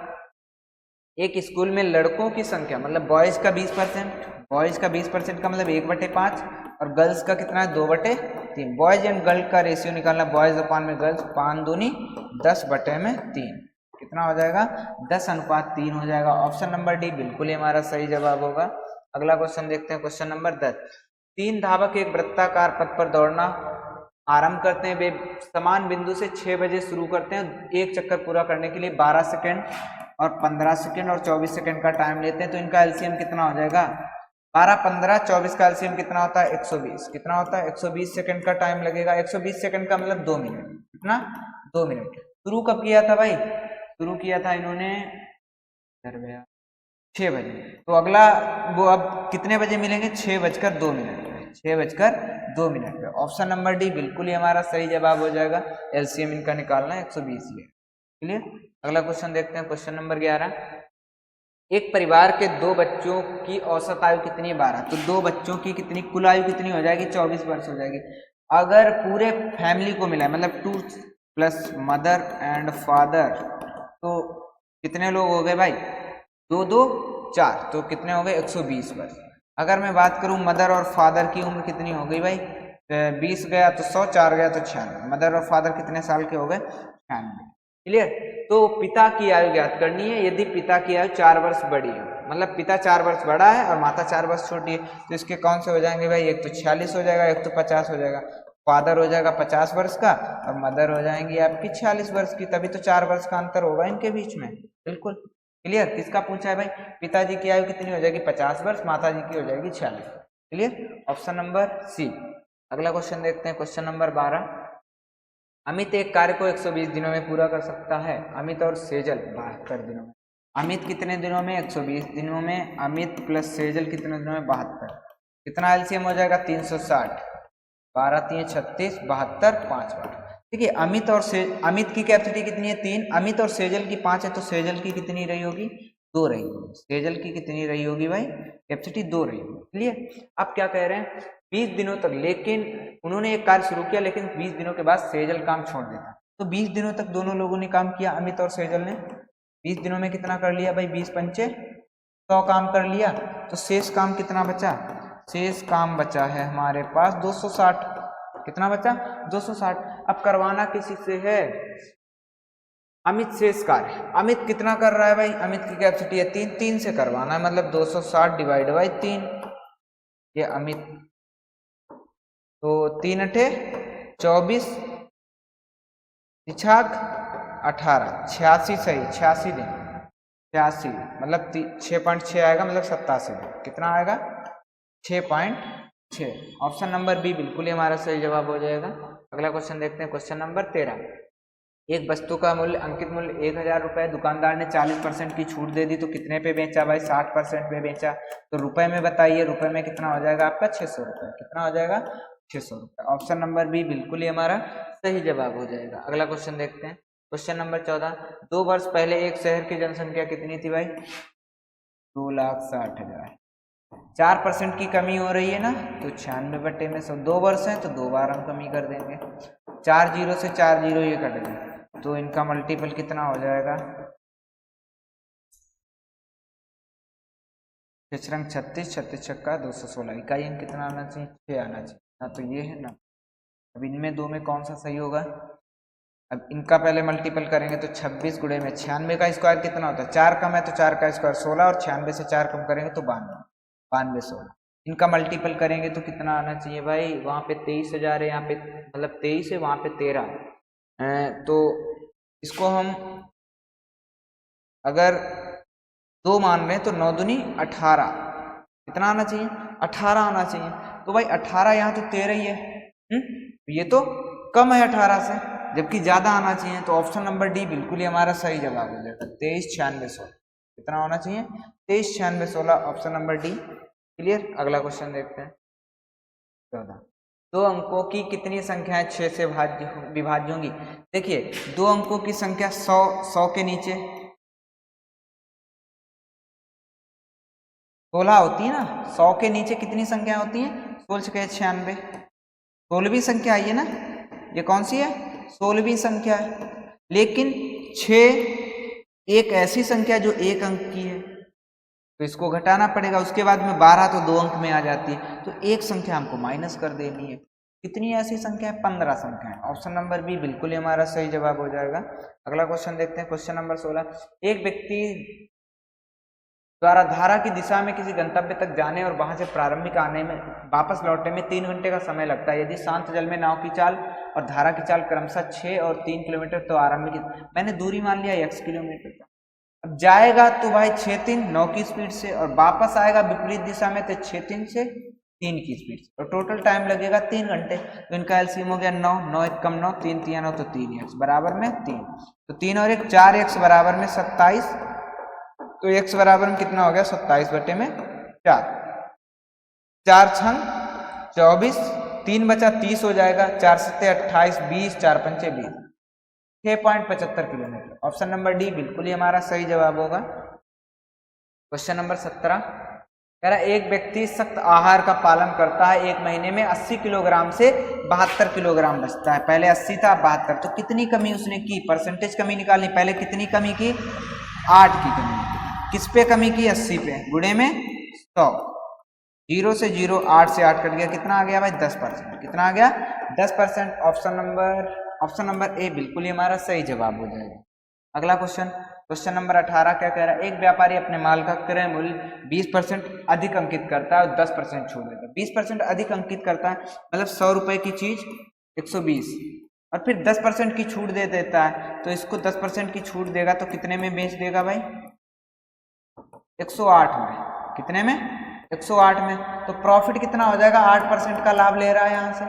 एक स्कूल में लड़कों की संख्या, मतलब बॉयज का 20%, बॉयज का 20% का मतलब 1/5, और गर्ल्स का कितना है? 2/3। बॉयज एंड गर्ल का रेशियो निकालना, बॉयज अपान में गर्ल्स, 5 दूनी 10 बटे में 3। कितना हो जाएगा? 10:3 हो जाएगा। ऑप्शन नंबर डी बिल्कुल ही हमारा सही जवाब होगा। अगला क्वेश्चन देखते हैं, क्वेश्चन नंबर 10। 3 धावक एक वृत्ताकार पथ पर दौड़ना आरंभ करते हैं। वे समान बिंदु से 6 बजे शुरू करते हैं। एक चक्कर पूरा करने के लिए 12 सेकेंड और 15 सेकेंड और 24 सेकेंड का टाइम लेते हैं। तो इनका एलसीएम कितना हो जाएगा? 12 15 24 का एलसीएम कितना होता है? 120। कितना होता है? 120 सेकेंड का टाइम लगेगा। 120 सेकेंड का मतलब 2 मिनट। कितना? 2 मिनट। शुरू कब किया था भाई? शुरू किया था इन्होंने 6 बजे। तो अगला वो अब कितने बजे मिलेंगे? 6:02। 6:02 पे। ऑप्शन नंबर डी बिल्कुल ही हमारा सही जवाब हो जाएगा। एलसीएम इनका निकालना है 120 है। क्लियर? अगला क्वेश्चन देखते हैं, क्वेश्चन नंबर 11। एक परिवार के 2 बच्चों की औसत आयु कितनी है? 12। तो 2 बच्चों की कितनी कुल आयु कितनी हो जाएगी? 24 वर्ष हो जाएगी। अगर पूरे फैमिली को मिला है, मतलब 2 प्लस मदर एंड फादर, तो कितने लोग हो गए भाई? 2 2 4, तो कितने हो गए 120 वर्ष। अगर मैं बात करूं मदर और फादर की उम्र कितनी हो गई भाई, 20 गया तो 100, 4 गया तो 96। मदर और फादर कितने साल के हो गए, 96। क्लियर। तो पिता की आयु ज्ञात करनी है। यदि पिता की आयु 4 वर्ष बड़ी है, मतलब पिता 4 वर्ष बड़ा है और माता 4 वर्ष छोटी है, तो इसके कौन से हो जाएंगे भाई, एक तो 46 हो जाएगा, एक तो 50 हो जाएगा। फादर हो जाएगा 50 वर्ष का और मदर हो जाएंगी आपकी 46 वर्ष की, तभी तो 4 वर्ष का अंतर होगा इनके बीच में। बिल्कुल क्लियर। किसका पूछा है भाई, पिताजी की आयु कितनी हो जाएगी 50 वर्ष, माता जी की हो जाएगी 46। Clear, option number C. अगला क्वेश्चन देखते हैं, क्वेश्चन नंबर 12। अमित एक कार्य को 120 दिनों में पूरा कर सकता है, अमित और सेजल 72 दिनों में। अमित कितने दिनों में, 120 दिनों में। अमित प्लस सेजल कितने दिनों में, 72। कितना एलसीएम हो जाएगा 360, 12 3 36, 72, 5 बार। देखिए अमित और अमित की कैपेसिटी कितनी है 3, अमित और सेजल की 5 है, तो सेजल की कितनी रही होगी, 2 रही होगी। सेजल की कितनी रही होगी भाई, कैपेसिटी 2 रही होगी। क्लियर। अब क्या कह रहे हैं, 20 दिनों तक, लेकिन उन्होंने एक कार्य शुरू किया लेकिन 20 दिनों के बाद सेजल काम छोड़ देता। तो 20 दिनों तक दोनों लोगों ने काम किया, अमित और सेजल ने 20 दिनों में कितना कर लिया भाई, 20 पंचे 100 काम कर लिया। तो शेष काम कितना बचा, शेष काम बचा है हमारे पास 260। कितना बचा, 260। अब करवाना किसी से है, अमित शेष कार्य। अमित कितना कर रहा है भाई, अमित की कैपेसिटी है 3, 3 से करवाना है, मतलब 260 डिवाइड बाई 3। ये अमित, तो 3 अठे 24, 18, 86 सही, 86 दिन, 86 मतलब 6.6 आएगा, मतलब 87 दिन। कितना आएगा, 6.6। ऑप्शन नंबर बी बिल्कुल ही हमारा सही जवाब हो जाएगा। अगला क्वेश्चन देखते हैं, क्वेश्चन नंबर 13। एक वस्तु का मूल्य, अंकित मूल्य 1000 रुपए, दुकानदार ने 40% की छूट दे दी, तो कितने पे बेचा भाई, 60% पे बेचा। तो रुपए में बताइए, रुपए में कितना हो जाएगा आपका, 600 रुपए। कितना हो जाएगा, 600 रुपए। ऑप्शन नंबर बी बिल्कुल ही हमारा सही जवाब हो जाएगा। अगला क्वेश्चन देखते हैं, क्वेश्चन नंबर 14। 2 वर्ष पहले एक शहर की जनसंख्या कितनी थी भाई, 2,60,000। 4% की कमी हो रही है ना, तो 96/100। 2 वर्ष है तो 2 बार हम कमी कर देंगे। 4 जीरो से 4 जीरो ये कट गए, तो इनका मल्टीपल कितना हो जाएगा, 6 36, 36 छक्का 216। इकाई अंक कितना आना चाहिए, 6 आना चाहिए ना, तो ये है ना। अब इनमें 2 में कौन सा सही होगा, अब इनका पहले मल्टीपल करेंगे तो 26 गुणे में 96 का स्क्वायर कितना होता है, 4 कम है तो 4 का स्क्वायर 16, और 96 से 4 कम करेंगे तो 92, 92 16। इनका मल्टीपल करेंगे तो कितना आना चाहिए भाई, वहाँ पे 23,000 है, यहाँ पे मतलब 23 है, वहाँ पे 13 है। तो इसको हम अगर 2 मान रहे हैं तो 9 दूनी 18, कितना आना चाहिए, 18 आना चाहिए। तो भाई 18 यहाँ तो 13 ही है, ये तो कम है 18 से, जबकि ज्यादा आना चाहिए। तो ऑप्शन नंबर डी बिल्कुल ही हमारा सही जवाब हो जाएगा, 23 96 16। कितना होना चाहिए, 23 96 16, ऑप्शन नंबर डी। क्लियर। अगला क्वेश्चन देखते हैं, 14। 2 अंकों की कितनी संख्याएं 6 से विभाज्य होंगी। देखिए 2 अंकों की संख्या 100 के नीचे 16 होती है ना, 100 के नीचे कितनी संख्या होती है, 16 के 96, 16वीं संख्या आई है ना, ये कौन सी है, 16वीं संख्या है। लेकिन 6 एक ऐसी संख्या जो 1 अंक की है, तो इसको घटाना पड़ेगा। उसके बाद में 12 तो 2 अंक में आ जाती है, तो एक संख्या हमको माइनस कर देनी है। कितनी ऐसी संख्या है, 15 संख्या है। ऑप्शन नंबर बी बिल्कुल ही हमारा सही जवाब हो जाएगा। अगला क्वेश्चन देखते हैं, क्वेश्चन नंबर 16। एक व्यक्ति द्वारा धारा की दिशा में किसी गंतव्य तक जाने और वहां से प्रारंभिक आने में वापस लौटने में 3 घंटे का समय लगता है। यदि शांत जल में नाव की चाल और धारा की चाल क्रमशः 6 और 3 किलोमीटर, तो आरंभिक, मैंने दूरी मान लिया x किलोमीटर का। अब जाएगा तो भाई 6 3 9 की स्पीड से, और वापस आएगा विपरीत दिशा में तो 6 3 से 3 की स्पीड से, और टोटल टाइम लगेगा 3 घंटे। तो इनका एलसीएम हो गया 9, 9 1 कम 9, 3 3 9, तो 3x बराबर में 3, तो 3 और 1 4x बराबर में 27। तो x बराबर में कितना हो गया, 27/4, 4 छंग 24, 3 बचा 30 हो जाएगा, 4 7 28, 20, 4 पंचे 20, 6.75 किलोमीटर। ऑप्शन नंबर डी बिल्कुल ही हमारा सही जवाब होगा। क्वेश्चन नंबर 17 कह रहा है, एक व्यक्ति सख्त आहार का पालन करता है, 1 महीने में 80 किलोग्राम से 72 किलोग्राम बचता है। पहले 80 था, 72, तो कितनी कमी उसने की, परसेंटेज कमी निकालनी। पहले कितनी कमी की, 8 की कमी की। किस पे कमी की, 80 पे, गुणे में 100, 0 से 0, 8 से 8 कट गया, कितना आ गया भाई 10%, कितना आ गया 10%। ऑप्शन नंबर ए बिल्कुल ही हमारा सही जवाब हो जाएगा। अगला क्वेश्चन नंबर 18 क्या कह रहा है, एक व्यापारी अपने माल का क्रय मूल्य 20% अधिक अंकित करता है और 10% छूट देता है। 20% अधिक अंकित करता है मतलब 100 रुपए की चीज 120 और फिर 10% की छूट दे देता है, तो इसको 10% की छूट देगा तो कितने में बेच देगा भाई, 108 में, कितने में 108 में। तो प्रॉफिट कितना हो जाएगा, 8% का लाभ ले रहा है, यहां से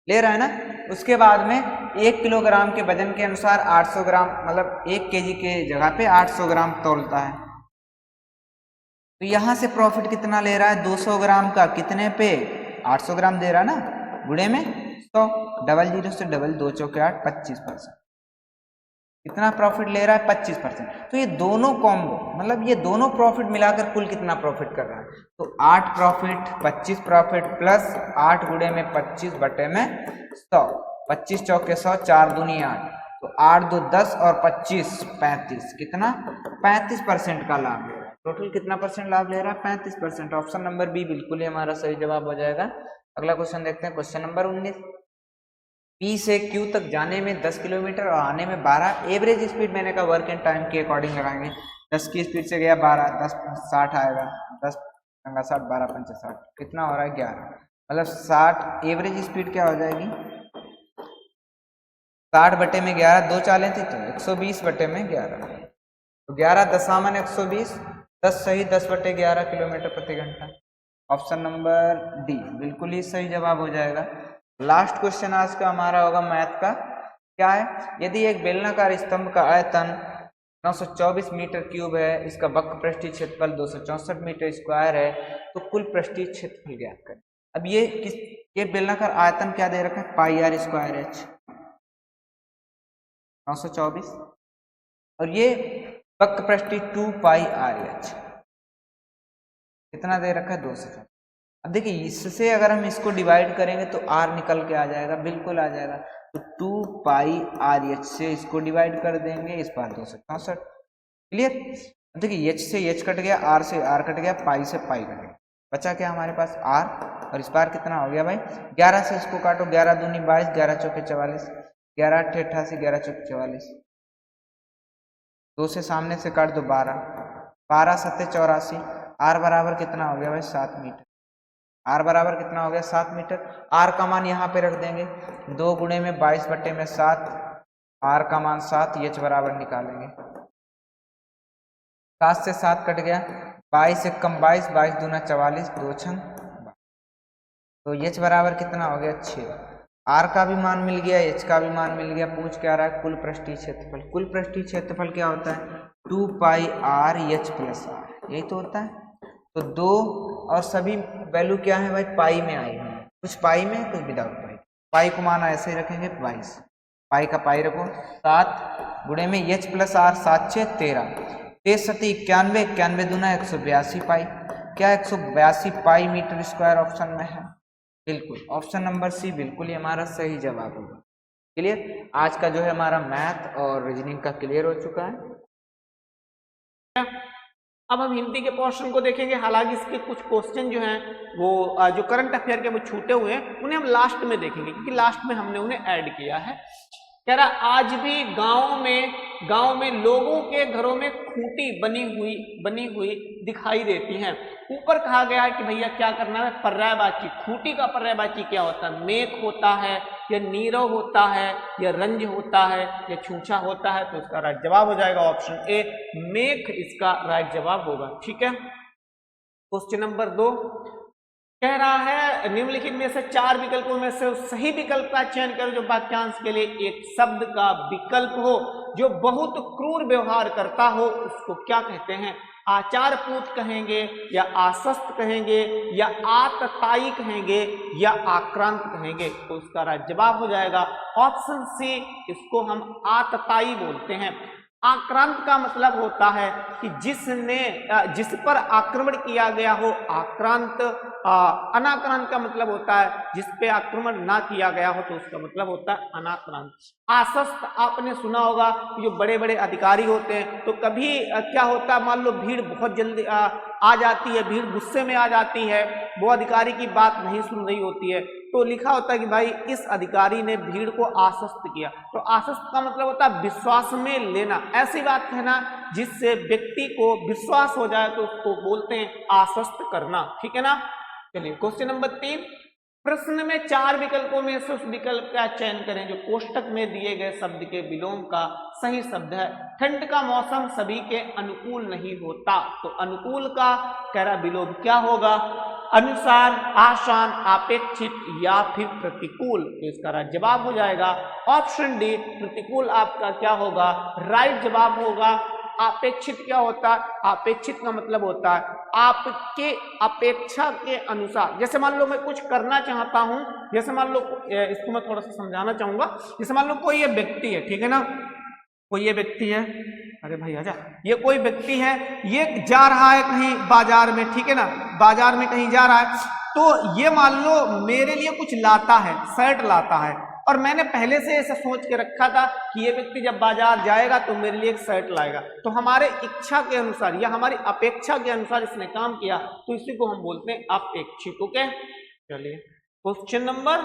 ले रहा है ना। उसके बाद में 1 किलोग्राम के वजन के अनुसार 800 ग्राम मतलब 1 केजी के जगह पे 800 ग्राम तौलता है, तो यहां से प्रॉफिट कितना ले रहा है, 200 ग्राम का कितने पे 800 ग्राम दे रहा है ना, गुणे में 100, डबल 0 से डबल 2 चौके 8, 25%, कितना प्रॉफिट ले रहा है 25%। तो ये दोनों कॉम्बो मतलब ये दोनों प्रॉफिट मिलाकर कुल कितना प्रॉफिट कर रहा है, तो 8 प्रॉफिट 25 प्रॉफिट प्लस 8 गुणे में 25 बटे में 100, 25 चौके 100, 4 दूनी 8, तो 8 2 10 और 25 35, कितना 35% का लाभ ले रहा है। टोटल कितना परसेंट लाभ ले रहा है, 35%। ऑप्शन नंबर बी बिल्कुल ही हमारा सही जवाब हो जाएगा। अगला क्वेश्चन देखते हैं, क्वेश्चन नंबर 19। P से Q तक जाने में 10 किलोमीटर और आने में 12, एवरेज स्पीड मैंने कहा वर्क एंड टाइम के अकॉर्डिंग लगाएंगे। 10 की स्पीड से गया 12, 10 60 आएगा, 10 60, 12 5 60, कितना हो रहा है 11, मतलब 60 एवरेज स्पीड क्या हो जाएगी 60 बटे में 11, 2 चालें थी तो 120 बटे में 11, तो 11 दशामन 120, 10 सही 10 बटे 11 किलोमीटर प्रति घंटा। ऑप्शन नंबर डी बिल्कुल ही सही जवाब हो जाएगा। लास्ट क्वेश्चन आज का हमारा होगा मैथ का, क्या है, यदि एक बेलनाकार स्तंभ का आयतन 924 मीटर क्यूब है, इसका वक्र पृष्ठीय क्षेत्रफल 264 मीटर स्क्वायर है, तो कुल पृष्ठीय क्षेत्रफल ज्ञात करें। अब ये बेलनाकार आयतन क्या दे रखा है, पाई आर स्क्वायर एच 924 और ये वक्र पृष्ठीय 2 पाई आर एच कितना दे रखा है 200। अब देखिए इससे अगर हम इसको डिवाइड करेंगे तो r निकल के आ जाएगा, बिल्कुल आ जाएगा, तो 2 पाई आर एच से इसको डिवाइड कर देंगे, इस बार 264, क्लियर। अब देखिए h से h कट गया, r से r कट गया, पाई से पाई कट गया, बचा क्या हमारे पास r, और इस बार कितना हो गया भाई 11 से इसको काटो, 11 दूनी 22, 11 चौके 44, 11 8 88, 11 चौके 44, 2 से सामने से काट दो 12, 12 7 84, r बराबर कितना हो गया भाई 7 मीटर, r बराबर कितना हो गया 7 मीटर। r का मान यहाँ पे रख देंगे, 2 गुणे में 22 बटे में 7, r का मान 7, h बराबर निकालेंगे, 7 से 7 कट गया, 22 से कम 22, 22 दूना 44, 2 छंग, तो h बराबर कितना हो गया 6। r का भी मान मिल गया, h का भी मान मिल गया, पूछ क्या रहा है कुल पृष्ठीय क्षेत्रफल। कुल पृष्ठीय क्षेत्रफल क्या होता है 2 पाई आर एच प्लस आर, यही तो होता है। तो 2 और सभी वैल्यू क्या है भाई पाई में आई है, कुछ पाई में कुछ विदाउट पाई। पाई को मान ऐसे ही रखेंगे 22, पाई का पाई रखो 7 गुणे में एच प्लस आर, 7 6 13, 23 7 91, 91 दूना 182 पाई, क्या 182 पाई मीटर स्क्वायर ऑप्शन में है, बिल्कुल ऑप्शन नंबर सी बिल्कुल ही हमारा सही जवाब होगा। क्लियर, आज का जो है हमारा मैथ और रीजनिंग का क्लियर हो चुका है। अब हम हिंदी के पोर्शन को देखेंगे, हालांकि इसके कुछ क्वेश्चन जो हैं वो जो करंट अफेयर के वो छूटे हुए हैं उन्हें हम लास्ट में देखेंगे, क्योंकि लास्ट में हमने उन्हें ऐड किया है। कह रहा आज भी गांव में लोगों के घरों में खूंटी बनी हुई दिखाई देती हैं। ऊपर कहा गया है कि भैया क्या करना है, पर्यायवाची, खूंटी का पर्यायवाची क्या होता है, मेख होता है या नीरव होता है या रंज होता है या छूछा होता है, तो इसका राइट जवाब हो जाएगा ऑप्शन ए, मेख इसका राइट जवाब होगा। ठीक है, क्वेश्चन नंबर 2 कह रहा है निम्नलिखित में से 4 विकल्पों में से सही विकल्प का चयन करो जो वाक्यांश के लिए एक शब्द का विकल्प हो जो बहुत क्रूर व्यवहार करता हो, उसको क्या कहते हैं, आचारपूत कहेंगे या आश्वस्त कहेंगे या आतताई कहेंगे या आक्रांत कहेंगे, तो उसका राइट जवाब हो जाएगा ऑप्शन सी, इसको हम आतताई बोलते हैं। आक्रांत का मतलब होता है कि जिस पर आक्रमण किया गया हो आक्रांत। अनाक्रांत का मतलब होता है जिस पे आक्रमण ना किया गया हो तो उसका मतलब होता है अनाक्रांत। आश्वस्त आपने सुना होगा कि जो बड़े बड़े अधिकारी होते हैं तो कभी क्या होता है, मान लो भीड़ बहुत जल्दी आ जाती है, भीड़ गुस्से में आ जाती है, वो अधिकारी की बात नहीं सुन रही होती है, तो लिखा होता है कि भाई इस अधिकारी ने भीड़ को आश्वस्त किया। तो आश्वस्त का मतलब होता है विश्वास में लेना, ऐसी बात कहना जिससे व्यक्ति को विश्वास हो जाए तो उसको बोलते हैं आश्वस्त करना। ठीक है ना। चलिए क्वेश्चन नंबर 3, प्रश्न में 4 विकल्पों में से उस विकल्प का चयन करें जो कोष्टक में दिए गए शब्द के विलोम का सही शब्द है। ठंड का मौसम सभी के अनुकूल नहीं होता, तो अनुकूल का कह रहा विलोम क्या होगा, अनुसार, आसान, अपेक्षित या फिर प्रतिकूल। तो इसका जवाब हो जाएगा ऑप्शन डी, प्रतिकूल आपका क्या होगा, राइट जवाब होगा। अपेक्षित क्या होता है, अपेक्षित का मतलब होता है आपके अपेक्षा के अनुसार। जैसे मान लो मैं कुछ करना चाहता हूं, जैसे मान लो इसको मैं थोड़ा सा समझाना चाहूंगा। जैसे मान लो कोई ये व्यक्ति है, ठीक है ना, कोई ये व्यक्ति है, अरे भाई आजा, ये कोई व्यक्ति है, ये जा रहा है कहीं बाजार में, ठीक है ना, बाजार में कहीं जा रहा है, तो ये मान लो मेरे लिए कुछ लाता है, शर्ट लाता है, और मैंने पहले से ऐसा सोच के रखा था कि ये व्यक्ति जब बाजार जाएगा तो मेरे लिए एक शर्ट लाएगा। तो हमारे इच्छा के अनुसार या हमारी अपेक्षा के अनुसार इसने काम किया, तो इसी को हम बोलते हैं अपेक्षित। ओके, चलिए क्वेश्चन नंबर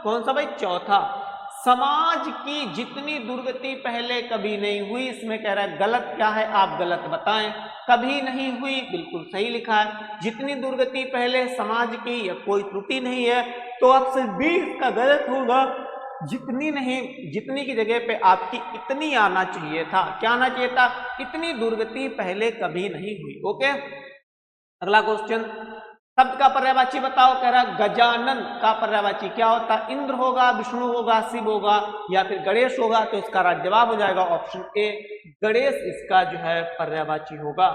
कौन सा भाई, चौथा, समाज की जितनी दुर्गति पहले कभी नहीं हुई, इसमें कह रहा है गलत क्या है, आप गलत बताएं। कभी नहीं हुई बिल्कुल सही लिखा है, जितनी दुर्गति पहले समाज की या कोई त्रुटि नहीं है, तो ऑप्शन बी इसका गलत होगा। जितनी नहीं, जितनी की जगह पे आपकी इतनी आना चाहिए था। क्या आना चाहिए था, इतनी दुर्गति पहले कभी नहीं हुई। ओके, अगला क्वेश्चन, शब्द का पर्यायवाची बताओ। कह रहा गजानन का पर्यायवाची क्या होता है, इंद्र होगा, विष्णु होगा, शिव होगा या फिर गणेश होगा। तो इसका राइट जवाब हो जाएगा ऑप्शन ए, गणेश इसका जो है पर्यायवाची होगा।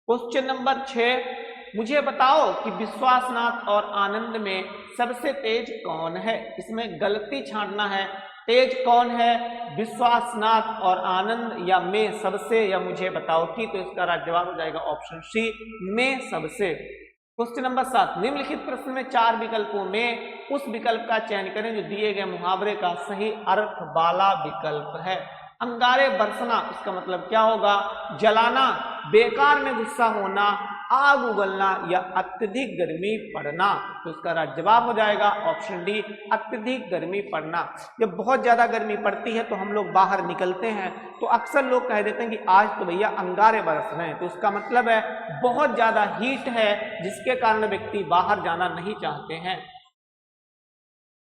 क्वेश्चन नंबर 6, मुझे बताओ कि विश्वासनाथ और आनंद में सबसे तेज कौन है। इसमें गलती छांटना है, तेज कौन है, विश्वासनाथ और आनंद या में सबसे, या मुझे बताओ कि। तो इसका राइट जवाब हो जाएगा ऑप्शन सी, में सबसे। क्वेश्चन नंबर 7, निम्नलिखित प्रश्न में 4 विकल्पों में उस विकल्प का चयन करें जो दिए गए मुहावरे का सही अर्थ वाला विकल्प है। अंगारे बरसना, इसका मतलब क्या होगा, जलाना, बेकार में गुस्सा होना, आग उगलना या अत्यधिक गर्मी पड़ना। तो इसका राइट जवाब हो जाएगा ऑप्शन डी, अत्यधिक गर्मी पड़ना। जब बहुत ज्यादा गर्मी पड़ती है तो हम लोग बाहर निकलते हैं तो अक्सर लोग कह देते हैं कि आज तो भैया अंगारे बरस रहे हैं, तो इसका मतलब है बहुत ज्यादा हीट है जिसके कारण व्यक्ति बाहर जाना नहीं चाहते हैं।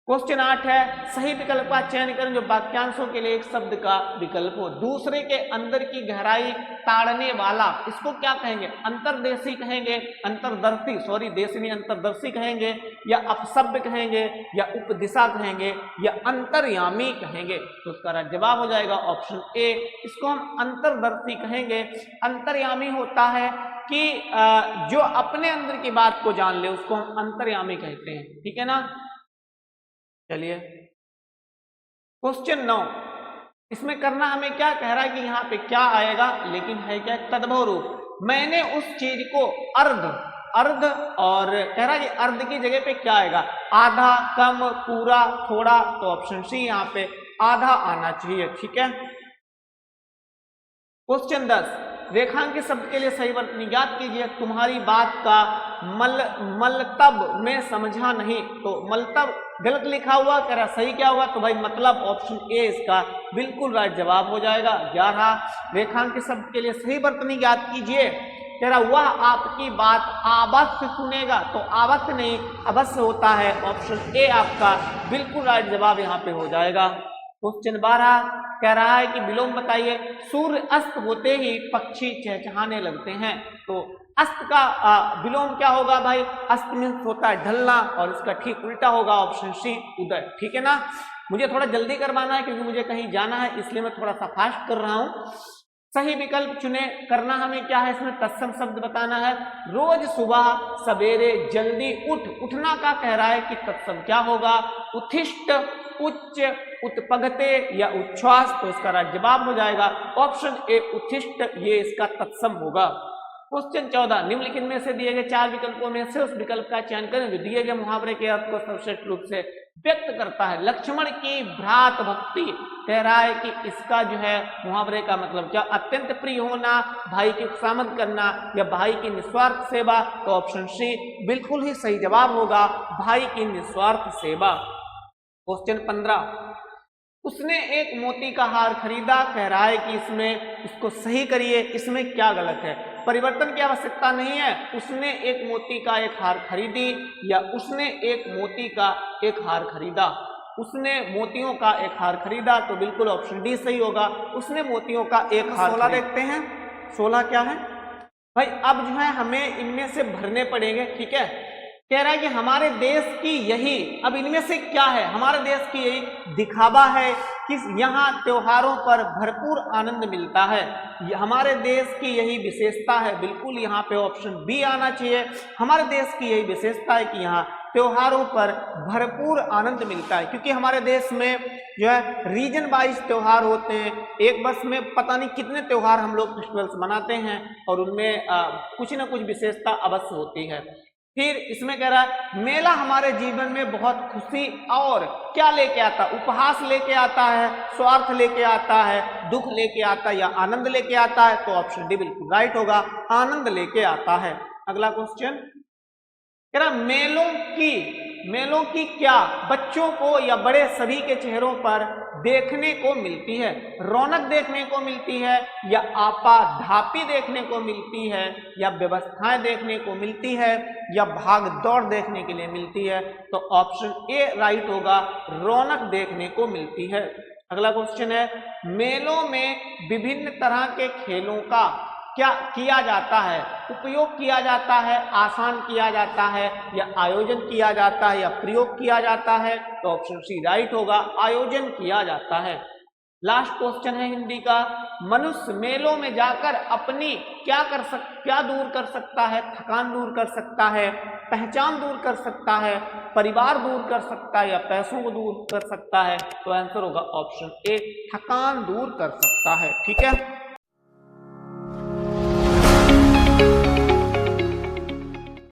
क्वेश्चन 8 है, सही विकल्प का चयन करें जो वाक्यांशों के लिए एक शब्द का विकल्प हो। दूसरे के अंदर की गहराई ताड़ने वाला, इसको क्या कहेंगे, अंतर्देशी कहेंगे, अंतर्दर्शी, सॉरी देशी नहीं, अंतर्दर्शी कहेंगे, या अपशब्द कहेंगे, या उपदिशा कहेंगे, या अंतर्यामी कहेंगे। तो उसका जवाब हो जाएगा ऑप्शन ए, इसको हम अंतर्दर्शी कहेंगे। अंतर्यामी होता है कि जो अपने अंदर की बात को जान ले उसको हम अंतर्यामी कहते हैं। ठीक है ना। चलिए क्वेश्चन 9, इसमें करना हमें क्या कह रहा है कि यहाँ पे क्या आएगा, लेकिन है क्या, तद्भव रूप। मैंने उस चीज को अर्ध और कह रहा है कि अर्ध की जगह पे क्या आएगा, आधा, कम, पूरा, थोड़ा। तो ऑप्शन सी यहाँ पे आधा आना चाहिए। ठीक है। क्वेश्चन 10, रेखांकित शब्द के लिए सही वर्तनी ज्ञात कीजिए। तुम्हारी बात का मलतब में समझा नहीं, तो मलतब गलत लिखा हुआ, कह रहा सही क्या होगा, तो भाई मतलब ऑप्शन ए इसका बिल्कुल राइट जवाब हो जाएगा। 11, रेखांकित शब्द के लिए सही वर्तनी ज्ञात कीजिए। कह रहा वह आपकी बात अवश्य सुनेगा, तो अवश्य नहीं अवश्य होता है, ऑप्शन ए आपका बिल्कुल राइट जवाब यहाँ पे हो जाएगा। क्वेश्चन 12 कह रहा है कि विलोम बताइए। सूर्य अस्त होते ही पक्षी चहचहाने लगते हैं, तो अस्त का विलोम क्या होगा भाई, अस्त मीन्स होता है ढलना, और इसका ठीक उल्टा होगा ऑप्शन सी, उदय। ठीक है ना। मुझे थोड़ा जल्दी करवाना है क्योंकि मुझे कहीं जाना है, इसलिए मैं थोड़ा सा फास्ट कर रहा हूं। सही विकल्प चुने। करना हमें क्या है, इसमें तत्सम शब्द बताना है। रोज सुबह सवेरे जल्दी उठ, उठना का कह रहा है कि तत्सम क्या होगा, उत्थिष्ट, उच्च, उत्पगते या उच्छ्वास, तो इसका राइट जवाब हो जाएगा ऑप्शन ए उत्थिष्ट, ये इसका तत्सम होगा। क्वेश्चन 14, निम्नलिखित में से दिए गए 4 विकल्पों में से उस विकल्प का चयन करें जो दिए गए मुहावरे के अर्थ को सर्वश्रेष्ठ रूप से व्यक्त करता है। लक्ष्मण की भ्रात भक्ति कह रहा है कि इसका जो है मुहावरे का मतलब क्या, अत्यंत प्रिय होना, भाई की खुशामद करना या भाई की निस्वार्थ सेवा, तो ऑप्शन सी बिल्कुल ही सही जवाब होगा, भाई की निस्वार्थ सेवा। क्वेश्चन 15, उसने एक मोती का हार खरीदा, कह रहा है कि इसमें इसको सही करिए, इसमें क्या गलत है। परिवर्तन की आवश्यकता नहीं है, उसने एक मोती का एक हार खरीदी या उसने एक मोती का एक हार खरीदा। उसने मोतियों का एक हार खरीदा, तो बिल्कुल ऑप्शन डी सही होगा, उसने मोतियों का एक हार। 16 देखते हैं, 16 क्या है भाई, अब जो है हमें इनमें से भरने पड़ेंगे, ठीक है। कह रहा है कि हमारे देश की यही, अब इनमें से क्या है, हमारे देश की यही दिखावा है कि यहाँ त्योहारों पर भरपूर आनंद मिलता है, हमारे देश की यही विशेषता है, बिल्कुल यहाँ पे ऑप्शन बी आना चाहिए। हमारे देश की यही विशेषता है कि यहाँ त्योहारों पर भरपूर आनंद मिलता है, क्योंकि हमारे देश में जो है रीजन वाइज त्योहार होते हैं, एक वर्ष में पता नहीं कितने त्योहार हम लोग फेस्टिवल्स मनाते हैं और उनमें कुछ ना कुछ विशेषता अवश्य होती है। फिर इसमें कह रहा है मेला हमारे जीवन में बहुत खुशी और क्या लेके आता, उपहास लेके आता है, स्वार्थ लेके आता है, दुख लेके आता है या आनंद लेके आता है, तो ऑप्शन डी बिल्कुल राइट होगा, आनंद लेके आता है। अगला क्वेश्चन कह रहा मेलों की क्या बच्चों को या बड़े सभी के चेहरों पर देखने को मिलती है, रौनक देखने को मिलती है या आपाधापी देखने को मिलती है या व्यवस्थाएं देखने को मिलती है या भाग दौड़ देखने के लिए मिलती है, तो ऑप्शन ए राइट होगा, रौनक देखने को मिलती है। अगला क्वेश्चन है मेलों में विभिन्न तरह के खेलों का क्या किया जाता है, उपयोग किया जाता है, आसान किया जाता है या आयोजन किया जाता है या प्रयोग किया जाता है, तो ऑप्शन सी राइट होगा, आयोजन किया जाता है। लास्ट क्वेश्चन है हिंदी का, मनुष्य मेलों में जाकर अपनी क्या दूर कर सकता है, थकान दूर कर सकता है, पहचान दूर कर सकता है, परिवार दूर कर सकता है या पैसों को दूर कर सकता है, तो आंसर होगा ऑप्शन ए, थकान दूर कर सकता है। ठीक है।